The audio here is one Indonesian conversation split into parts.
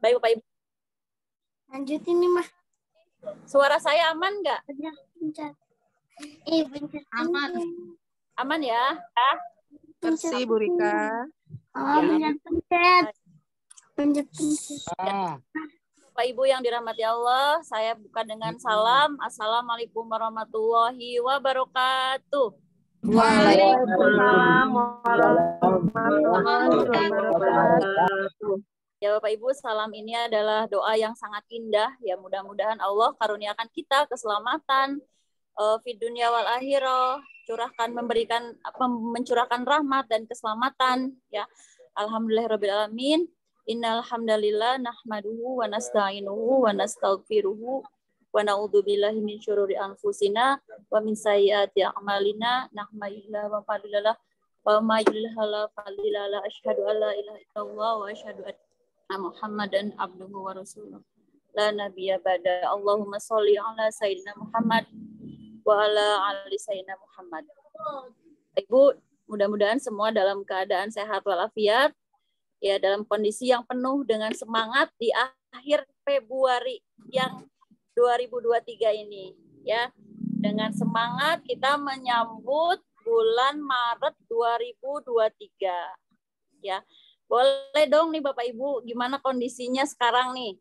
Baik Bapak Ibu. Lanjut ini mah. Suara saya aman nggak? Pencet. Aman. Aman ya? Persi Bu Rika. Oh, pencet. Pencet. Bapak Ibu yang dirahmati Allah, saya buka dengan salam. Assalamualaikum warahmatullahi wabarakatuh. Waalaikumsalam warahmatullahi wabarakatuh. Ya Bapak Ibu, salam ini adalah doa yang sangat indah. Ya mudah-mudahan Allah karuniakan kita keselamatan fid dunya wal akhirah, mencurahkan rahmat dan keselamatan. Ya, alhamdulillahirabbil alamin. Innal hamdalillah nahmaduhu wa nasta'inuhu wa nastaghfiruhu wa na'udzubillahi min syururi anfusina wa min sayyiati a'malina nahmadulillahi wa fadlilallah wa ma yudlillah fadlilallah asyhadu an la ilaha illallah wa asyhadu anna Muhammadan abduhu wa rasuluh la nabiyya ba'da. Allahumma sholli ala sayyidina Muhammad wa ala ali sayyidina Muhammad. Ibu, mudah-mudahan semua dalam keadaan sehat walafiat, ya, dalam kondisi yang penuh dengan semangat di akhir Februari yang 2023 ini, ya. Dengan semangat kita menyambut bulan Maret 2023. Ya. Boleh dong nih Bapak Ibu, gimana kondisinya sekarang nih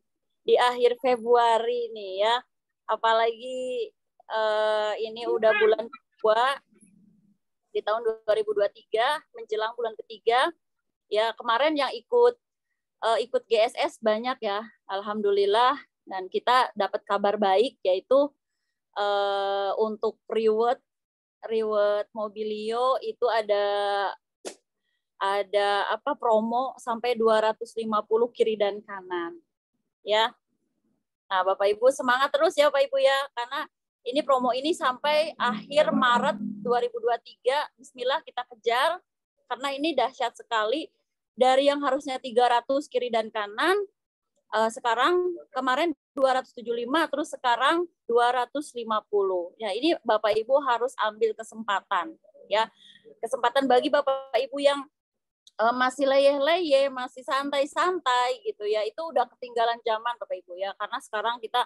di akhir Februari nih ya. Apalagi ini udah bulan kedua di tahun 2023 menjelang bulan ketiga. Ya, kemarin yang ikut GSS banyak ya, alhamdulillah, dan kita dapat kabar baik, yaitu untuk reward Mobilio itu ada promo sampai 250 kiri dan kanan ya. Nah Bapak Ibu semangat terus ya Bapak Ibu ya, karena ini promo ini sampai akhir Maret 2023. Bismillah kita kejar, karena ini dahsyat sekali. Dari yang harusnya 300 kiri dan kanan, sekarang kemarin 275, terus sekarang 250. Ya, ini Bapak Ibu harus ambil kesempatan. Ya, kesempatan bagi Bapak Ibu yang masih leyeh-leyeh, masih santai-santai gitu ya, itu udah ketinggalan zaman Bapak Ibu ya, karena sekarang kita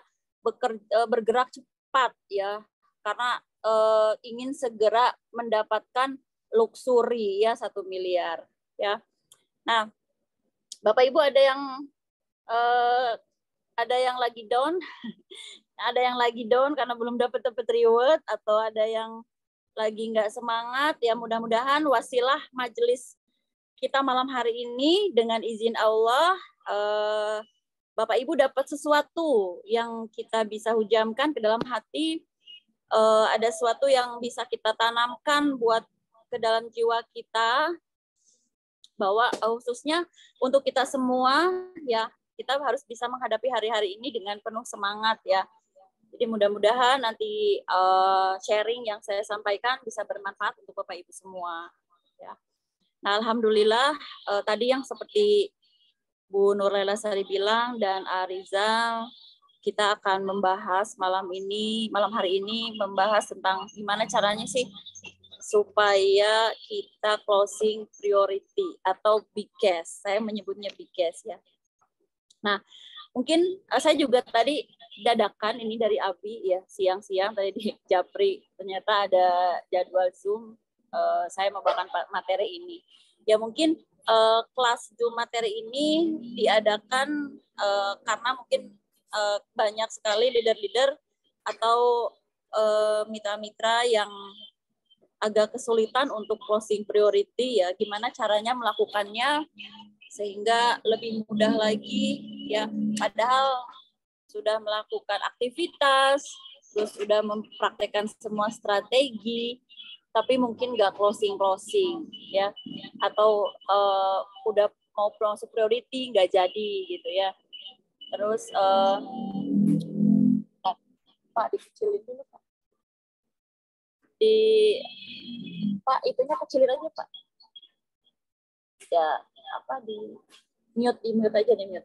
bergerak cepat ya, karena ingin segera mendapatkan luxury ya 1 miliar ya. Nah, Bapak Ibu ada yang lagi down, ada yang lagi down karena belum dapat reward, atau ada yang lagi nggak semangat ya. Mudah-mudahan wasilah majelis kita malam hari ini dengan izin Allah, Bapak Ibu dapat sesuatu yang kita bisa hujamkan ke dalam hati, ada sesuatu yang bisa kita tanamkan buat ke dalam jiwa kita, bahwa khususnya untuk kita semua ya, kita harus bisa menghadapi hari-hari ini dengan penuh semangat ya. Jadi mudah-mudahan nanti sharing yang saya sampaikan bisa bermanfaat untuk Bapak Ibu semua ya. Nah, alhamdulillah tadi yang seperti Bu Nurlela Sari bilang dan Arizal, kita akan membahas malam hari ini membahas tentang gimana caranya sih supaya kita closing priority atau big case. Saya menyebutnya big case ya. Nah, mungkin saya juga tadi dadakan ini dari Abi ya, siang-siang tadi di Japri ternyata ada jadwal Zoom, saya membawakan materi ini. Ya mungkin kelas Zoom materi ini diadakan karena mungkin banyak sekali leader-leader atau mitra-mitra yang agak kesulitan untuk closing priority ya, gimana caranya melakukannya sehingga lebih mudah lagi ya, padahal sudah melakukan aktivitas, terus sudah mempraktekkan semua strategi, tapi mungkin nggak closing ya, atau udah mau closing priority nggak jadi gitu ya. Terus Pak dikecilin dulu Pak. Pak itunya kecilin aja Pak. Ya di mute aja nih, mute.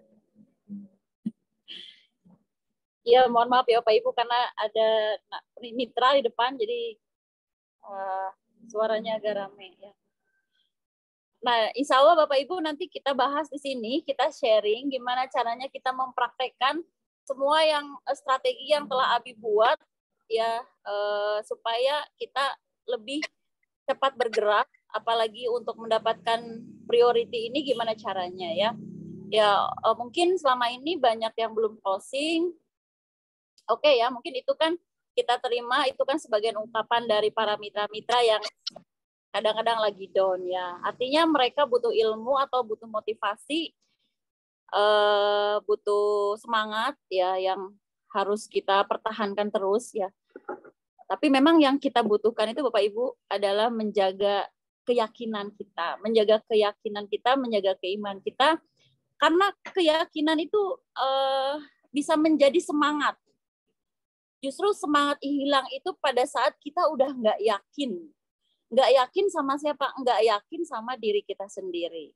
Ya mohon maaf ya Bapak Ibu karena ada mitra di depan, jadi suaranya agak rame ya. Nah, insya Allah Bapak Ibu nanti kita bahas di sini, kita sharing gimana caranya kita mempraktekkan semua yang strategi yang telah Abi buat ya, supaya kita lebih cepat bergerak, apalagi untuk mendapatkan priority ini gimana caranya ya. Ya mungkin selama ini banyak yang belum closing. Oke ya, mungkin itu kan kita terima, itu kan sebagian ungkapan dari para mitra-mitra yang kadang-kadang lagi down ya. Artinya mereka butuh ilmu atau butuh motivasi, butuh semangat ya yang harus kita pertahankan terus ya. Tapi memang yang kita butuhkan itu Bapak Ibu adalah menjaga keyakinan kita, menjaga keimanan kita, karena keyakinan itu bisa menjadi semangat. Justru semangat hilang itu pada saat kita udah nggak yakin. Nggak yakin sama siapa? Nggak yakin sama diri kita sendiri.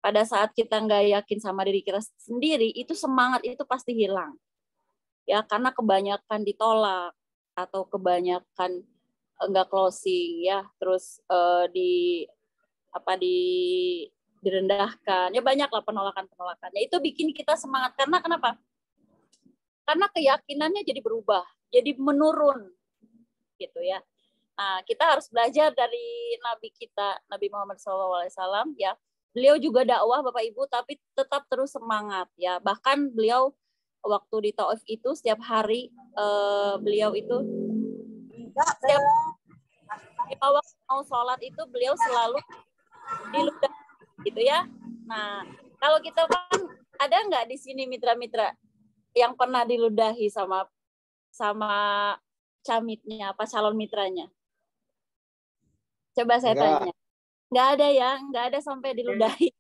Pada saat kita nggak yakin sama diri kita sendiri, itu semangat itu pasti hilang. Ya, karena kebanyakan ditolak atau kebanyakan nggak closing ya, terus direndahkan. Ya banyaklah penolakan-penolakannya. Itu bikin kita semangat. Karena kenapa? Karena keyakinannya jadi berubah, jadi menurun gitu ya. Nah, kita harus belajar dari Nabi kita, Nabi Muhammad SAW ya. Beliau juga dakwah Bapak Ibu, tapi tetap terus semangat ya. Bahkan beliau waktu di Taif itu setiap hari beliau itu setiap waktu mau sholat itu beliau selalu diludah gitu ya. Nah, kalau kita kan ada nggak di sini mitra-mitra yang pernah diludahi sama camitnya, apa calon mitranya? Coba saya tanya. Nggak ada ya, nggak ada sampai diludahi.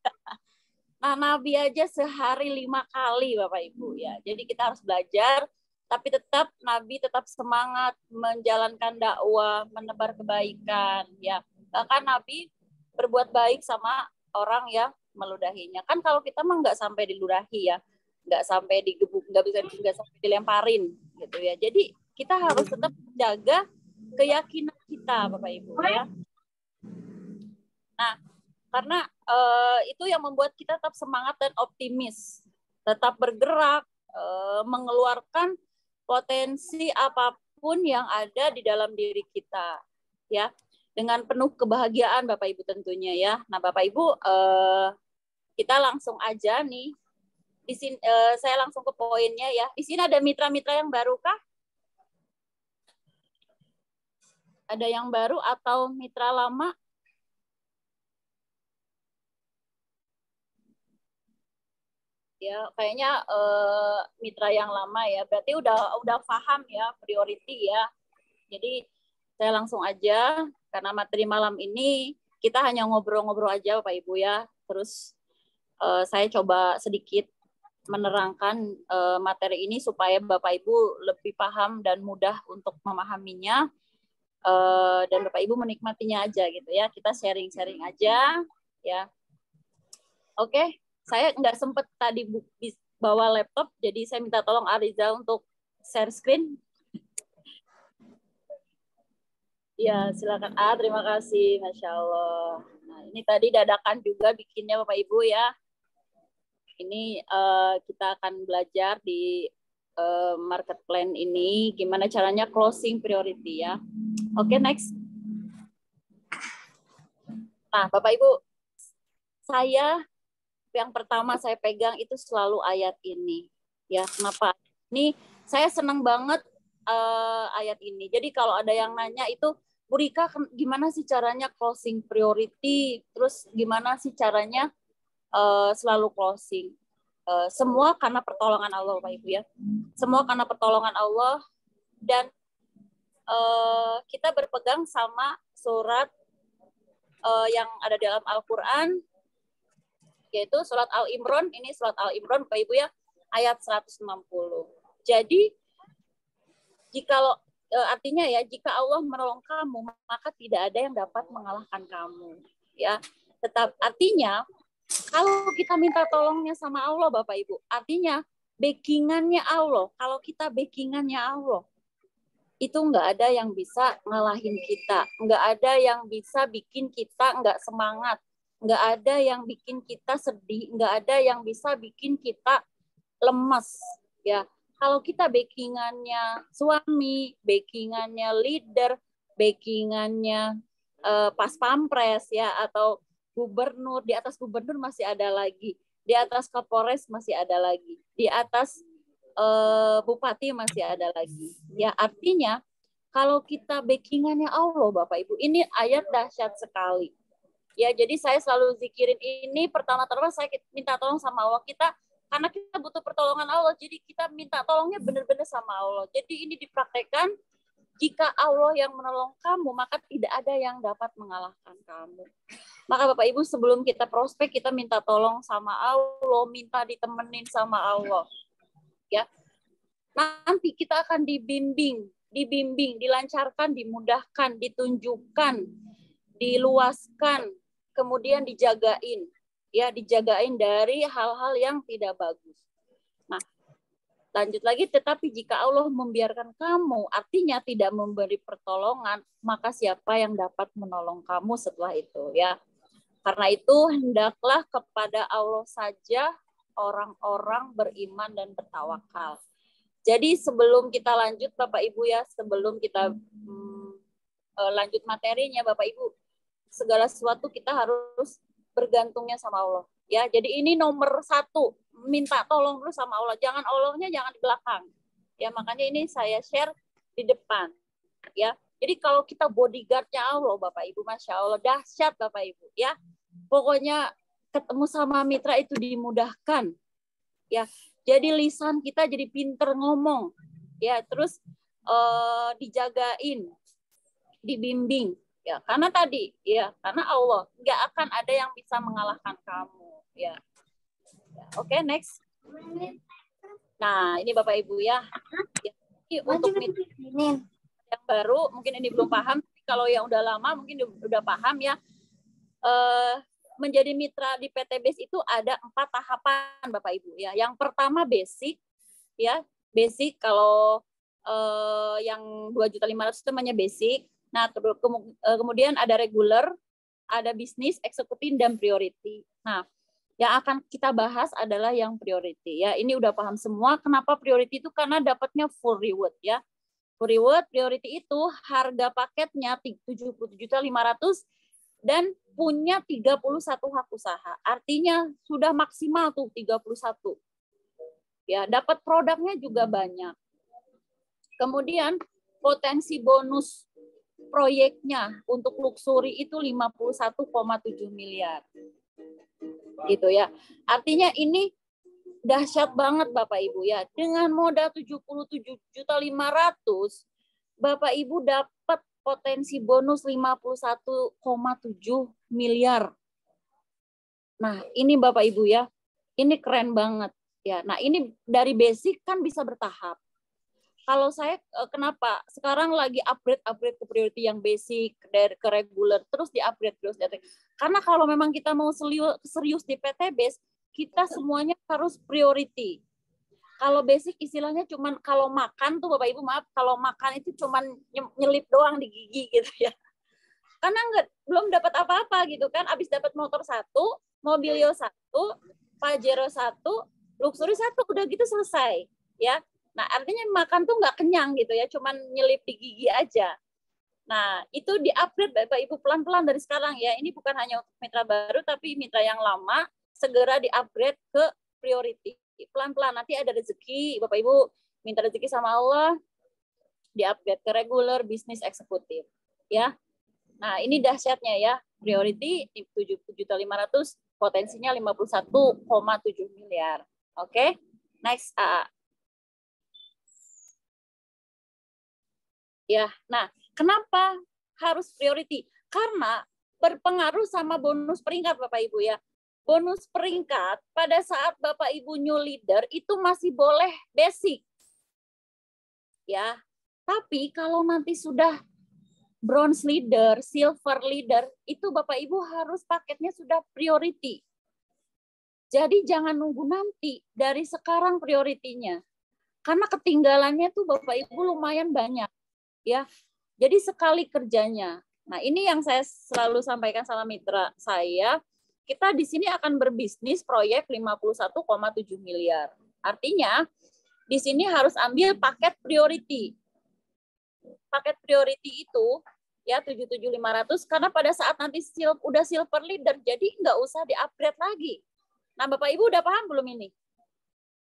Nah, Nabi aja sehari 5 kali Bapak Ibu ya. Jadi kita harus belajar, tapi tetap Nabi tetap semangat menjalankan dakwah, menebar kebaikan ya. Bahkan Nabi berbuat baik sama orang yang meludahinya. Kan kalau kita mah nggak sampai diludahi ya, nggak sampai digebuk, nggak sampai dilemparin gitu ya. Jadi kita harus tetap jaga keyakinan kita Bapak Ibu ya. Nah, karena itu yang membuat kita tetap semangat dan optimis, tetap bergerak, mengeluarkan potensi apapun yang ada di dalam diri kita, ya, dengan penuh kebahagiaan Bapak Ibu tentunya ya. Nah, Bapak Ibu, kita langsung aja nih, di sini saya langsung ke poinnya ya. Di sini ada mitra-mitra yang baru kah? Ada yang baru atau mitra lama? Ya, kayaknya mitra yang lama ya. Berarti udah paham ya priority ya. Jadi saya langsung aja karena materi malam ini kita hanya ngobrol-ngobrol aja Bapak Ibu ya. Terus saya coba sedikit menerangkan materi ini supaya Bapak Ibu lebih paham dan mudah untuk memahaminya, dan Bapak Ibu menikmatinya aja gitu ya. Kita sharing-sharing aja ya. Oke. Saya nggak sempat tadi bawa laptop, jadi saya minta tolong Ariza untuk share screen. Ya, silakan. Terima kasih, Masya Allah. Nah, ini tadi dadakan juga bikinnya Bapak Ibu ya. Ini kita akan belajar di market plan ini, gimana caranya closing priority ya. Oke, next. Nah, Bapak Ibu, yang pertama saya pegang itu selalu ayat ini. Ya, kenapa? Ini saya senang banget ayat ini. Jadi kalau ada yang nanya itu, Bu Rika, gimana sih caranya closing priority? Terus gimana sih caranya selalu closing? Semua karena pertolongan Allah, Bapak Ibu ya. Semua karena pertolongan Allah, dan kita berpegang sama surat yang ada dalam Al-Quran, yaitu surat Al-Imran. Ini surat Al-Imran Bapak Ibu ya, ayat 160. Jadi artinya ya, jika Allah menolong kamu, maka tidak ada yang dapat mengalahkan kamu ya. Tetap artinya kalau kita minta tolongnya sama Allah Bapak Ibu, artinya backingannya Allah. Kalau kita backingannya Allah, itu nggak ada yang bisa ngalahin kita, nggak ada yang bisa bikin kita nggak semangat nggak ada yang bikin kita sedih, nggak ada yang bisa bikin kita lemas, ya. Kalau kita backingannya suami, backingannya leader, backingannya pas pampres, ya, atau gubernur, di atas gubernur masih ada lagi, di atas kapolres masih ada lagi, di atas bupati masih ada lagi, ya. Artinya kalau kita backingannya Allah, Bapak Ibu, ini ayat dahsyat sekali. Ya, jadi saya selalu zikirin ini. Pertama-tama saya minta tolong sama Allah kita, karena kita butuh pertolongan Allah. Jadi kita minta tolongnya benar-benar sama Allah. Jadi ini dipraktekkan, jika Allah yang menolong kamu, maka tidak ada yang dapat mengalahkan kamu. Maka Bapak Ibu, sebelum kita prospek, kita minta tolong sama Allah, minta ditemenin sama Allah. Ya, nanti kita akan dibimbing, dilancarkan, dimudahkan, ditunjukkan, diluaskan, kemudian dijagain, ya, dijagain dari hal-hal yang tidak bagus. Nah, lanjut lagi, tetapi jika Allah membiarkan kamu, artinya tidak memberi pertolongan, maka siapa yang dapat menolong kamu setelah itu, ya. Karena itu hendaklah kepada Allah saja orang-orang beriman dan bertawakal. Jadi sebelum kita lanjut Bapak Ibu, ya, sebelum kita lanjut materinya Bapak Ibu, segala sesuatu kita harus bergantungnya sama Allah, ya. Jadi ini nomor 1, minta tolong dulu sama Allah. Jangan Allahnya jangan di belakang, ya. Makanya ini saya share di depan, ya. Jadi kalau kita bodyguardnya Allah, Bapak Ibu, Masya Allah, dahsyat Bapak Ibu, ya. Pokoknya ketemu sama mitra itu dimudahkan, ya. Jadi lisan kita jadi pinter ngomong, ya. Terus dijagain, dibimbing, ya. Karena tadi, ya, karena Allah nggak akan ada yang bisa mengalahkan kamu, ya. Oke, next. Nah, ini Bapak Ibu, ya. Ini untuk mitra yang baru, mungkin ini belum paham. Tapi kalau yang udah lama, mungkin udah paham, ya. Menjadi mitra di PT BASE itu ada 4 tahapan, Bapak Ibu, ya. Yang pertama basic, ya. Basic kalau yang 2.500.000 itu namanya basic. Nah, kemudian ada regular, ada bisnis, eksekutif, dan priority. Nah, yang akan kita bahas adalah yang priority, ya. Ini udah paham semua. Kenapa priority itu? Karena dapatnya full reward, ya. Full reward, priority itu harga paketnya 77.500 dan punya 31 hak usaha. Artinya sudah maksimal tuh 31. Ya, dapat produknya juga banyak. Kemudian potensi bonus proyeknya untuk luxury itu 51,7 miliar. Gitu, ya. Artinya ini dahsyat banget Bapak Ibu, ya. Dengan modal 77.500.000, Bapak Ibu dapat potensi bonus 51,7 miliar. Nah, ini Bapak Ibu, ya. Ini keren banget, ya. Nah, ini dari basic kan bisa bertahap. Kalau saya kenapa sekarang lagi upgrade ke priority yang basic, dari ke regular, terus di-upgrade terus. Karena kalau memang kita mau serius di PT BASE, kita semuanya harus priority. Kalau basic istilahnya cuman kalau makan tuh Bapak Ibu, maaf, kalau makan itu cuman nyelip doang di gigi gitu, ya. Karena belum dapat apa-apa gitu kan, habis dapat motor 1, Mobilio 1, Pajero 1, Luxury 1, udah gitu selesai, ya. Nah, artinya makan tuh nggak kenyang gitu, ya, cuman nyelip di gigi aja. Nah, itu di-upgrade Bapak Ibu pelan-pelan dari sekarang, ya. Ini bukan hanya untuk mitra baru, tapi mitra yang lama segera di-upgrade ke priority. Pelan-pelan, nanti ada rezeki, Bapak Ibu minta rezeki sama Allah, di-upgrade ke regular, bisnis, eksekutif, ya. Nah, ini dahsyatnya, ya. Priority 7.500.000, potensinya 51,7 miliar. Oke, next. Ya, nah, kenapa harus priority? Karena berpengaruh sama bonus peringkat Bapak Ibu, ya. Bonus peringkat pada saat Bapak Ibu new leader itu masih boleh basic. Ya. Tapi kalau nanti sudah bronze leader, silver leader, itu Bapak Ibu harus paketnya sudah priority. Jadi jangan nunggu nanti, dari sekarang prioritinya. Karena ketinggalannya tuh Bapak Ibu lumayan banyak, ya. Jadi sekali kerjanya. Nah, ini yang saya selalu sampaikan sama mitra saya. kita di sini akan berbisnis proyek 51,7 miliar. Artinya di sini harus ambil paket priority. Paket priority itu ya 77.500 karena pada saat nanti udah silver leader jadi nggak usah di-upgrade lagi. Nah, Bapak Ibu udah paham belum ini?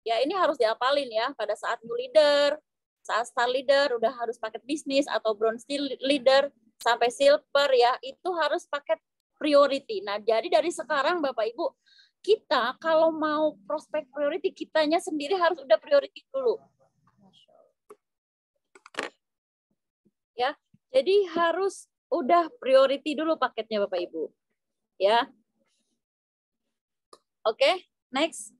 Ya, ini harus diapalin ya pada saat new leader, saat star leader udah harus paket bisnis atau bronze leader sampai silver ya, itu harus paket priority. Nah, jadi dari sekarang Bapak Ibu, kita kalau mau prospek priority kitanya sendiri harus udah priority dulu. Ya, jadi harus udah priority dulu paketnya Bapak Ibu. Ya. Oke, next.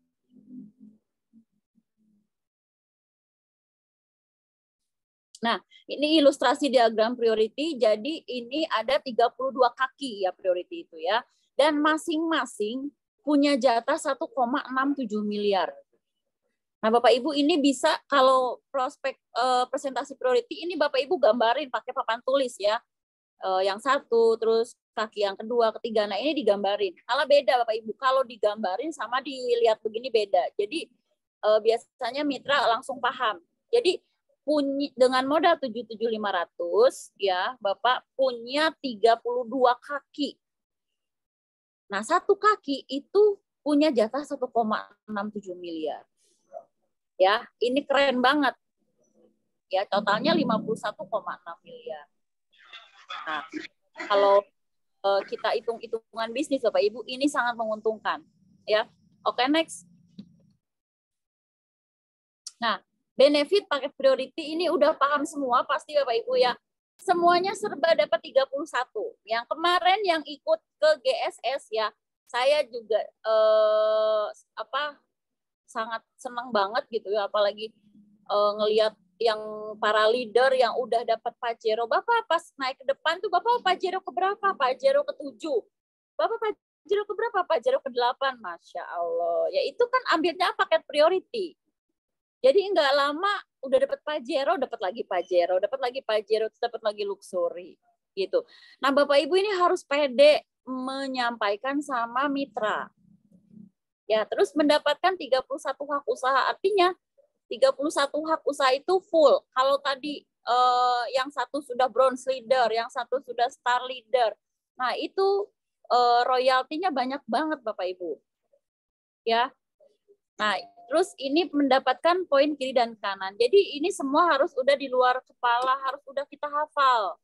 Nah, ini ilustrasi diagram priority. Jadi ini ada 32 kaki ya priority itu ya. Dan masing-masing punya jatah 1,67 miliar. Nah, Bapak Ibu ini bisa kalau prospek presentasi priority ini Bapak Ibu gambarin pakai papan tulis ya. Yang satu, terus kaki yang kedua, ketiga. Nah, ini digambarin. Kalau beda Bapak Ibu, kalau digambarin sama dilihat begini beda. Jadi biasanya mitra langsung paham. Jadi dengan modal 77.500 ya, Bapak punya 32 kaki. Nah, satu kaki itu punya jatah 1,67 miliar. Ya, ini keren banget. Ya, totalnya 51,6 miliar. Nah, kalau kita hitung-hitungan bisnis Bapak Ibu, ini sangat menguntungkan. Ya. Oke, next. Nah, benefit paket priority ini udah paham semua pasti Bapak Ibu ya. Semuanya serba dapat 31. Yang kemarin yang ikut ke GSS ya, saya juga sangat senang banget gitu ya, apalagi ngelihat yang para leader yang udah dapat Pajero. Bapak pas naik ke depan tuh Bapak Pajero keberapa? Pajero ke-7. Bapak Pajero keberapa? Pajero ke-8. Masya Allah. Ya itu kan ambilnya paket priority. Jadi nggak lama udah dapat Pajero, dapat lagi Pajero, dapat lagi luxury gitu. Nah, Bapak Ibu ini harus pede menyampaikan sama mitra. Ya, terus mendapatkan 31 hak usaha. Artinya 31 hak usaha itu full. Kalau tadi yang satu sudah bronze leader, yang satu sudah star leader. Nah, itu royaltinya banyak banget Bapak Ibu. Ya. Nah, terus ini mendapatkan poin kiri dan kanan. Jadi ini semua harus udah di luar kepala, harus udah kita hafal.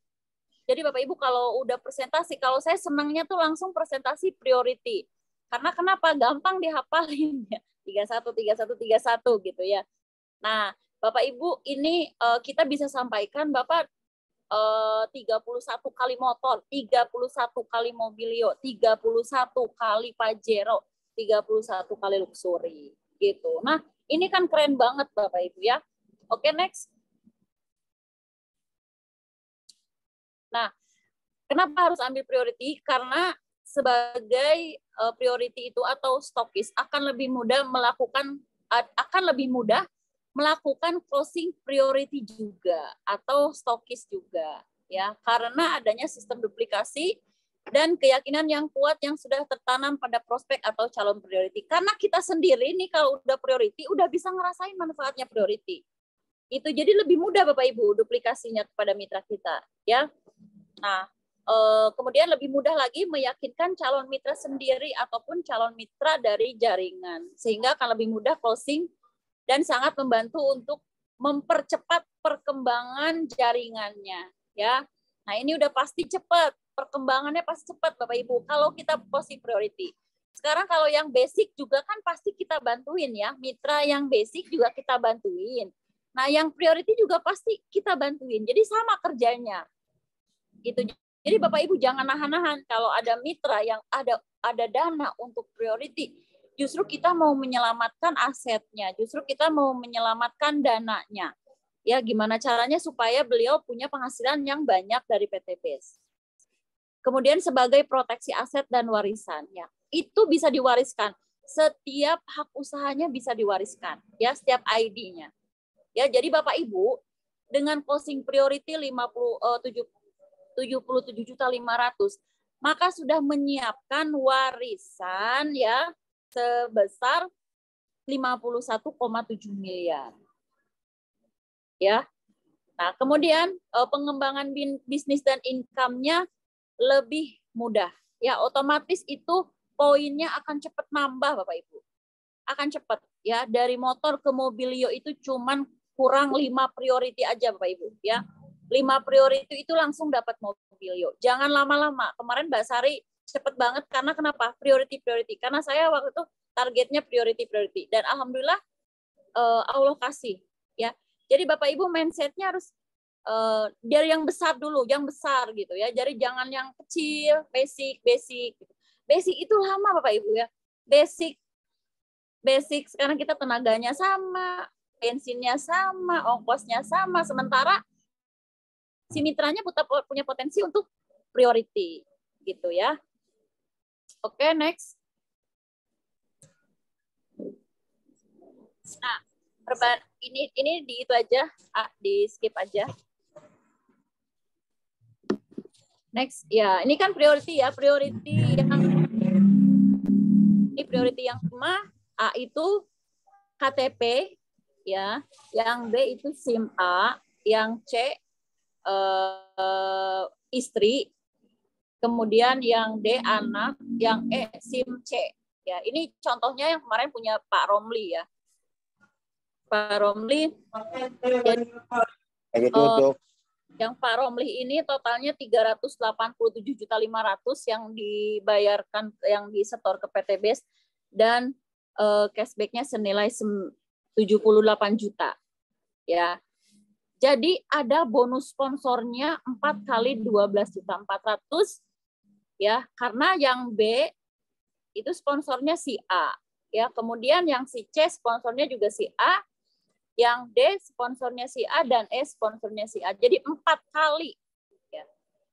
Jadi Bapak Ibu kalau udah presentasi, kalau saya senangnya tuh langsung presentasi priority. Karena kenapa? Gampang dihafalin ya. 31, 31, 31 gitu ya. Nah, Bapak Ibu ini kita bisa sampaikan Bapak 31 kali motor, 31 kali mobilio, 31 kali Pajero, 31 kali luxury gitu. Nah, ini kan keren banget Bapak Ibu ya. Oke, next. Nah, kenapa harus ambil priority? Karena sebagai priority itu atau stokis akan lebih mudah melakukan closing priority juga atau stokis juga ya, karena adanya sistem duplikasi dan keyakinan yang kuat yang sudah tertanam pada prospek atau calon priority. Karena kita sendiri nih kalau udah priority udah bisa ngerasain manfaatnya priority. Itu jadi lebih mudah Bapak Ibu duplikasinya kepada mitra kita ya. Nah, kemudian lebih mudah lagi meyakinkan calon mitra sendiri ataupun calon mitra dari jaringan sehingga akan lebih mudah closing dan sangat membantu untuk mempercepat perkembangan jaringannya ya. Nah, ini udah pasti cepat, perkembangannya pasti cepat Bapak Ibu kalau kita posting priority. Sekarang kalau yang basic juga kan pasti kita bantuin ya, mitra yang basic juga kita bantuin. Nah, yang priority juga pasti kita bantuin. Jadi sama kerjanya. Gitu. Jadi Bapak Ibu jangan nahan-nahan kalau ada mitra yang ada dana untuk priority. Justru kita mau menyelamatkan asetnya, justru kita mau menyelamatkan dananya. Ya, gimana caranya supaya beliau punya penghasilan yang banyak dari PT BES. Kemudian sebagai proteksi aset dan warisannya. Itu bisa diwariskan. Setiap hak usahanya bisa diwariskan, ya, setiap ID-nya. Ya, jadi Bapak Ibu dengan closing priority 77.500 maka sudah menyiapkan warisan ya sebesar 51,7 miliar. Ya. Nah, kemudian pengembangan bisnis dan income-nya lebih mudah. Ya, otomatis itu poinnya akan cepat nambah Bapak Ibu. Akan cepat ya, dari motor ke mobilio itu cuman kurang 5 priority aja Bapak Ibu ya. 5 priority itu langsung dapat mobilio. Jangan lama-lama. Kemarin Mbak Sari cepet banget karena kenapa? Priority. Karena saya waktu itu targetnya priority dan alhamdulillah Allah kasih ya. Jadi Bapak Ibu mindsetnya harus dari yang besar dulu, yang besar gitu ya. Jadi jangan yang kecil, basic. Basic itu lama Bapak Ibu ya. Basic sekarang kita tenaganya sama, bensinnya sama, ongkosnya sama, sementara si mitranya punya potensi untuk priority gitu ya. Oke, next. Nah, ini di itu aja, di skip aja. Next, ya ini kan priority ya, priority yang kelima, A itu KTP ya, yang B itu SIM A, yang C istri, kemudian yang D anak, yang E SIM C. Ya, ini contohnya yang kemarin punya Pak Romli ya. Pak Romli, yang Pak Romli ini totalnya 387.500.000 yang dibayarkan, yang disetor ke PT BES, dan cashback-nya senilai 78 juta. Ya. Jadi ada bonus sponsornya 4 kali 12.400.000 ya, karena yang B itu sponsornya si A ya, kemudian yang si C sponsornya juga si A, yang D sponsornya si A, dan E sponsornya si A. Jadi 4 kali ya.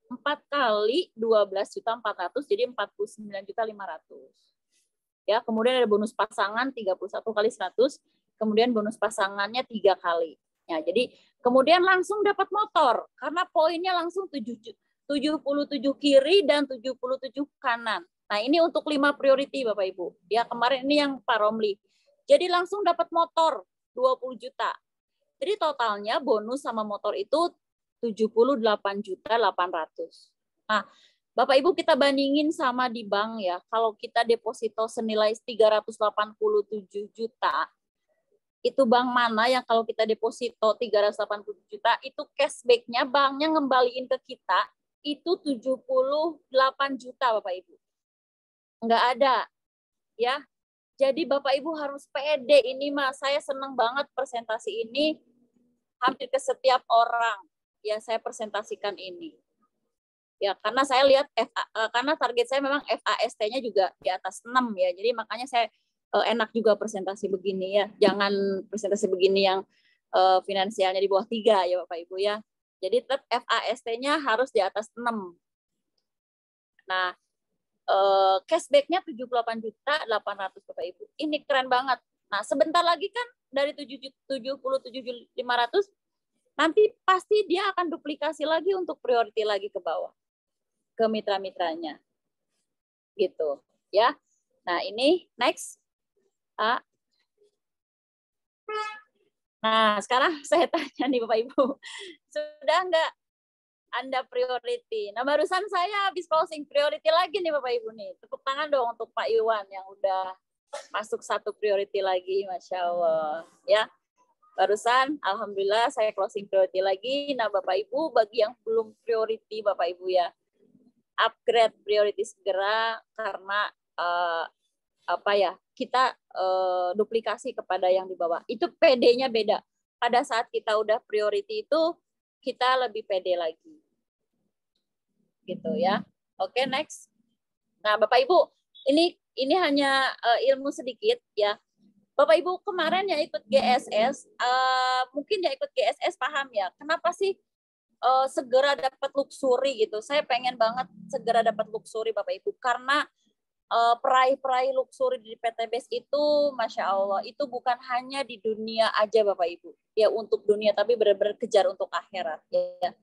4 kali 12.400.000 jadi 49.500.000. Ya, kemudian ada bonus pasangan 31 kali 100, kemudian bonus pasangannya 3 kali. Ya, jadi kemudian langsung dapat motor karena poinnya langsung 77 kiri dan 77 kanan. Nah, ini untuk 5 priority Bapak Ibu. Ya, kemarin ini yang Pak Romli. Jadi langsung dapat motor 20 juta. Jadi totalnya bonus sama motor itu 78.800.000. Nah, Bapak Ibu kita bandingin sama di bank ya. Kalau kita deposito senilai 387 juta, itu bank mana yang kalau kita deposito 380 juta, itu cashback-nya banknya ngembaliin ke kita itu 78 juta Bapak Ibu. Enggak ada. Ya. Jadi Bapak Ibu harus pede ini Mas. Saya senang banget presentasi ini. Hampir ke setiap orang ya saya presentasikan ini. Ya, karena saya lihat karena target saya memang FAST-nya juga di atas 6 ya. Jadi makanya saya enak juga presentasi begini ya. Jangan presentasi begini yang finansialnya di bawah 3 ya Bapak Ibu ya. Jadi tetap FAST-nya harus di atas 6. Nah, cashback-nya 78.800.000 Bapak Ibu. Ini keren banget. Nah, sebentar lagi kan dari 77.500 nanti pasti dia akan duplikasi lagi untuk priority lagi ke bawah, ke mitra-mitranya. Gitu, ya. Nah, ini next. Nah, sekarang saya tanya nih Bapak Ibu. Sudah enggak Anda priority? Nah, barusan saya habis closing priority lagi nih Bapak Ibu nih. Tepuk tangan dong untuk Pak Iwan yang udah masuk 1 priority lagi, Masya Allah. Ya, barusan Alhamdulillah saya closing priority lagi. Nah, Bapak Ibu bagi yang belum priority Bapak Ibu ya, upgrade priority segera karena kita duplikasi kepada yang di bawah. Itu PD-nya beda. Pada saat kita udah priority itu kita lebih pede lagi. Gitu ya. Oke, next. Nah, Bapak Ibu, ini hanya ilmu sedikit ya. Bapak Ibu kemarin yang ikut GSS, mungkin yang ikut GSS paham ya. Kenapa sih segera dapat luxury gitu? Saya pengen banget segera dapat luxury Bapak Ibu karena peraih-peraih luxury di PT BES itu, Masya Allah, itu bukan hanya di dunia aja Bapak Ibu. Ya untuk dunia, tapi benar-benar kejar untuk akhirat. Ya.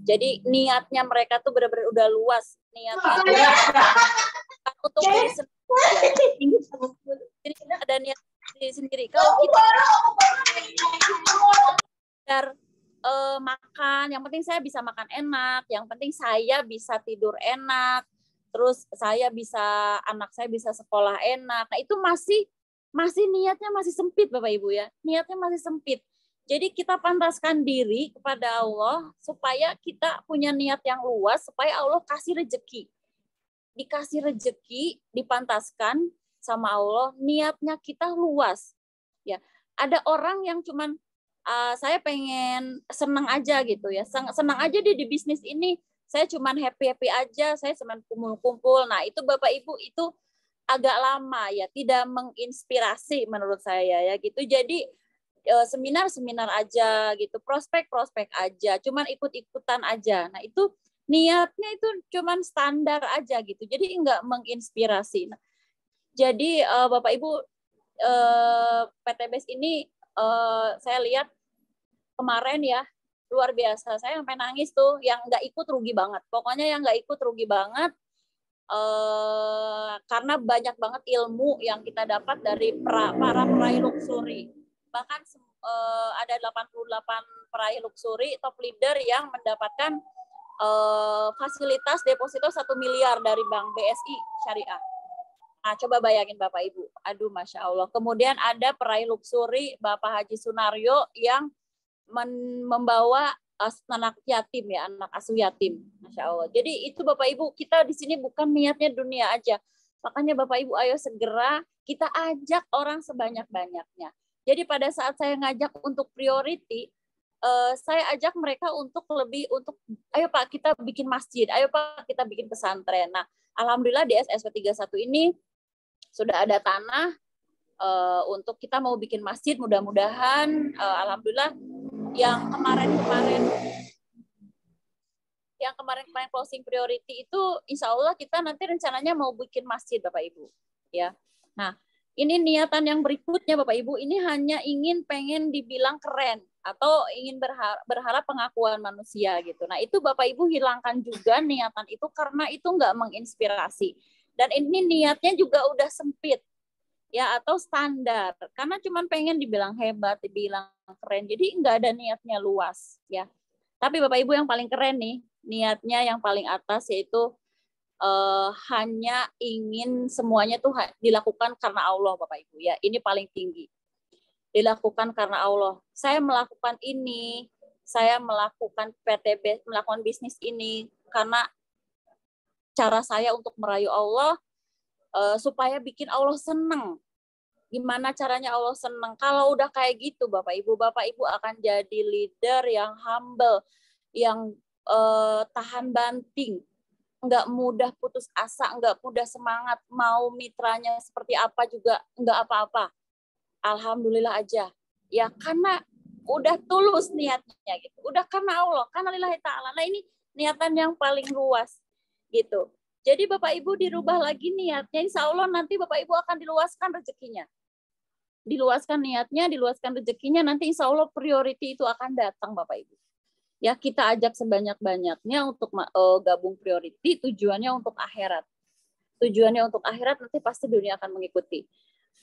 Jadi niatnya mereka tuh benar-benar udah luas niatnya untuk diri sendiri. Jadi ada niat diri sendiri. Kalau kita sekedar makan, yang penting saya bisa makan enak, yang penting saya bisa tidur enak, terus anak saya bisa sekolah enak. Nah, itu masih niatnya masih sempit Bapak Ibu ya. Niatnya masih sempit. Jadi kita pantaskan diri kepada Allah supaya kita punya niat yang luas, supaya Allah kasih rezeki. Dikasih rezeki, dipantaskan sama Allah, niatnya kita luas. Ya, ada orang yang cuman saya pengen senang aja gitu ya, senang aja dia di bisnis ini, saya cuman happy aja, saya cuman kumpul-kumpul. Nah itu Bapak Ibu itu agak lama ya, tidak menginspirasi menurut saya ya gitu. Jadi seminar aja gitu, prospek aja, cuman ikut-ikutan aja. Nah itu niatnya itu cuman standar aja gitu, jadi nggak menginspirasi. Nah, jadi Bapak Ibu PTBS ini saya lihat kemarin ya luar biasa, saya sampai nangis tuh, yang nggak ikut rugi banget. Pokoknya yang nggak ikut rugi banget karena banyak banget ilmu yang kita dapat dari para peraih luxury. Bahkan ada 88 peraih luxury top leader yang mendapatkan fasilitas deposito 1 miliar dari Bank BSI Syariah. Nah, coba bayangin Bapak Ibu. Aduh, Masya Allah. Kemudian ada peraih luxury Bapak Haji Sunaryo yang membawa anak yatim ya, anak asuh yatim. Masya Allah. Jadi itu Bapak Ibu, kita di sini bukan niatnya dunia aja. Makanya Bapak Ibu ayo segera kita ajak orang sebanyak-banyaknya. Jadi pada saat saya ngajak untuk priority, saya ajak mereka untuk ayo Pak kita bikin masjid, ayo Pak kita bikin pesantren. Nah, alhamdulillah di SSW 31 ini sudah ada tanah untuk kita mau bikin masjid. Mudah-mudahan alhamdulillah yang kemarin closing priority itu insya Allah kita nanti rencananya mau bikin masjid Bapak Ibu ya. Nah ini niatan yang berikutnya Bapak Ibu, ini hanya pengen dibilang keren atau ingin berharap pengakuan manusia gitu. Nah itu Bapak Ibu hilangkan juga niatan itu, karena itu nggak menginspirasi, dan ini niatnya juga udah sempit ya atau standar, karena cuma pengen dibilang hebat, dibilang keren, jadi nggak ada niatnya luas ya. Tapi Bapak Ibu yang paling keren nih, niatnya yang paling atas yaitu hanya ingin semuanya tuh dilakukan karena Allah Bapak Ibu ya. Ini paling tinggi. Dilakukan karena Allah. Saya melakukan ini, saya melakukan PTB, melakukan bisnis ini karena cara saya untuk merayu Allah supaya bikin Allah senang. Gimana caranya Allah senang? Kalau udah kayak gitu Bapak Ibu akan jadi leader yang humble, yang tahan banting, nggak mudah putus asa, nggak mudah semangat, mau mitranya seperti apa juga nggak apa-apa. Alhamdulillah aja. Ya karena udah tulus niatnya gitu. Udah karena Allah, karena lillahi ta'ala. Nah ini niatan yang paling luas gitu. Jadi Bapak Ibu dirubah lagi niatnya, insya Allah nanti Bapak Ibu akan diluaskan rezekinya. Diluaskan niatnya, diluaskan rezekinya, nanti insya Allah priority itu akan datang Bapak Ibu. Ya kita ajak sebanyak-banyaknya untuk gabung priority, tujuannya untuk akhirat. Tujuannya untuk akhirat, nanti pasti dunia akan mengikuti.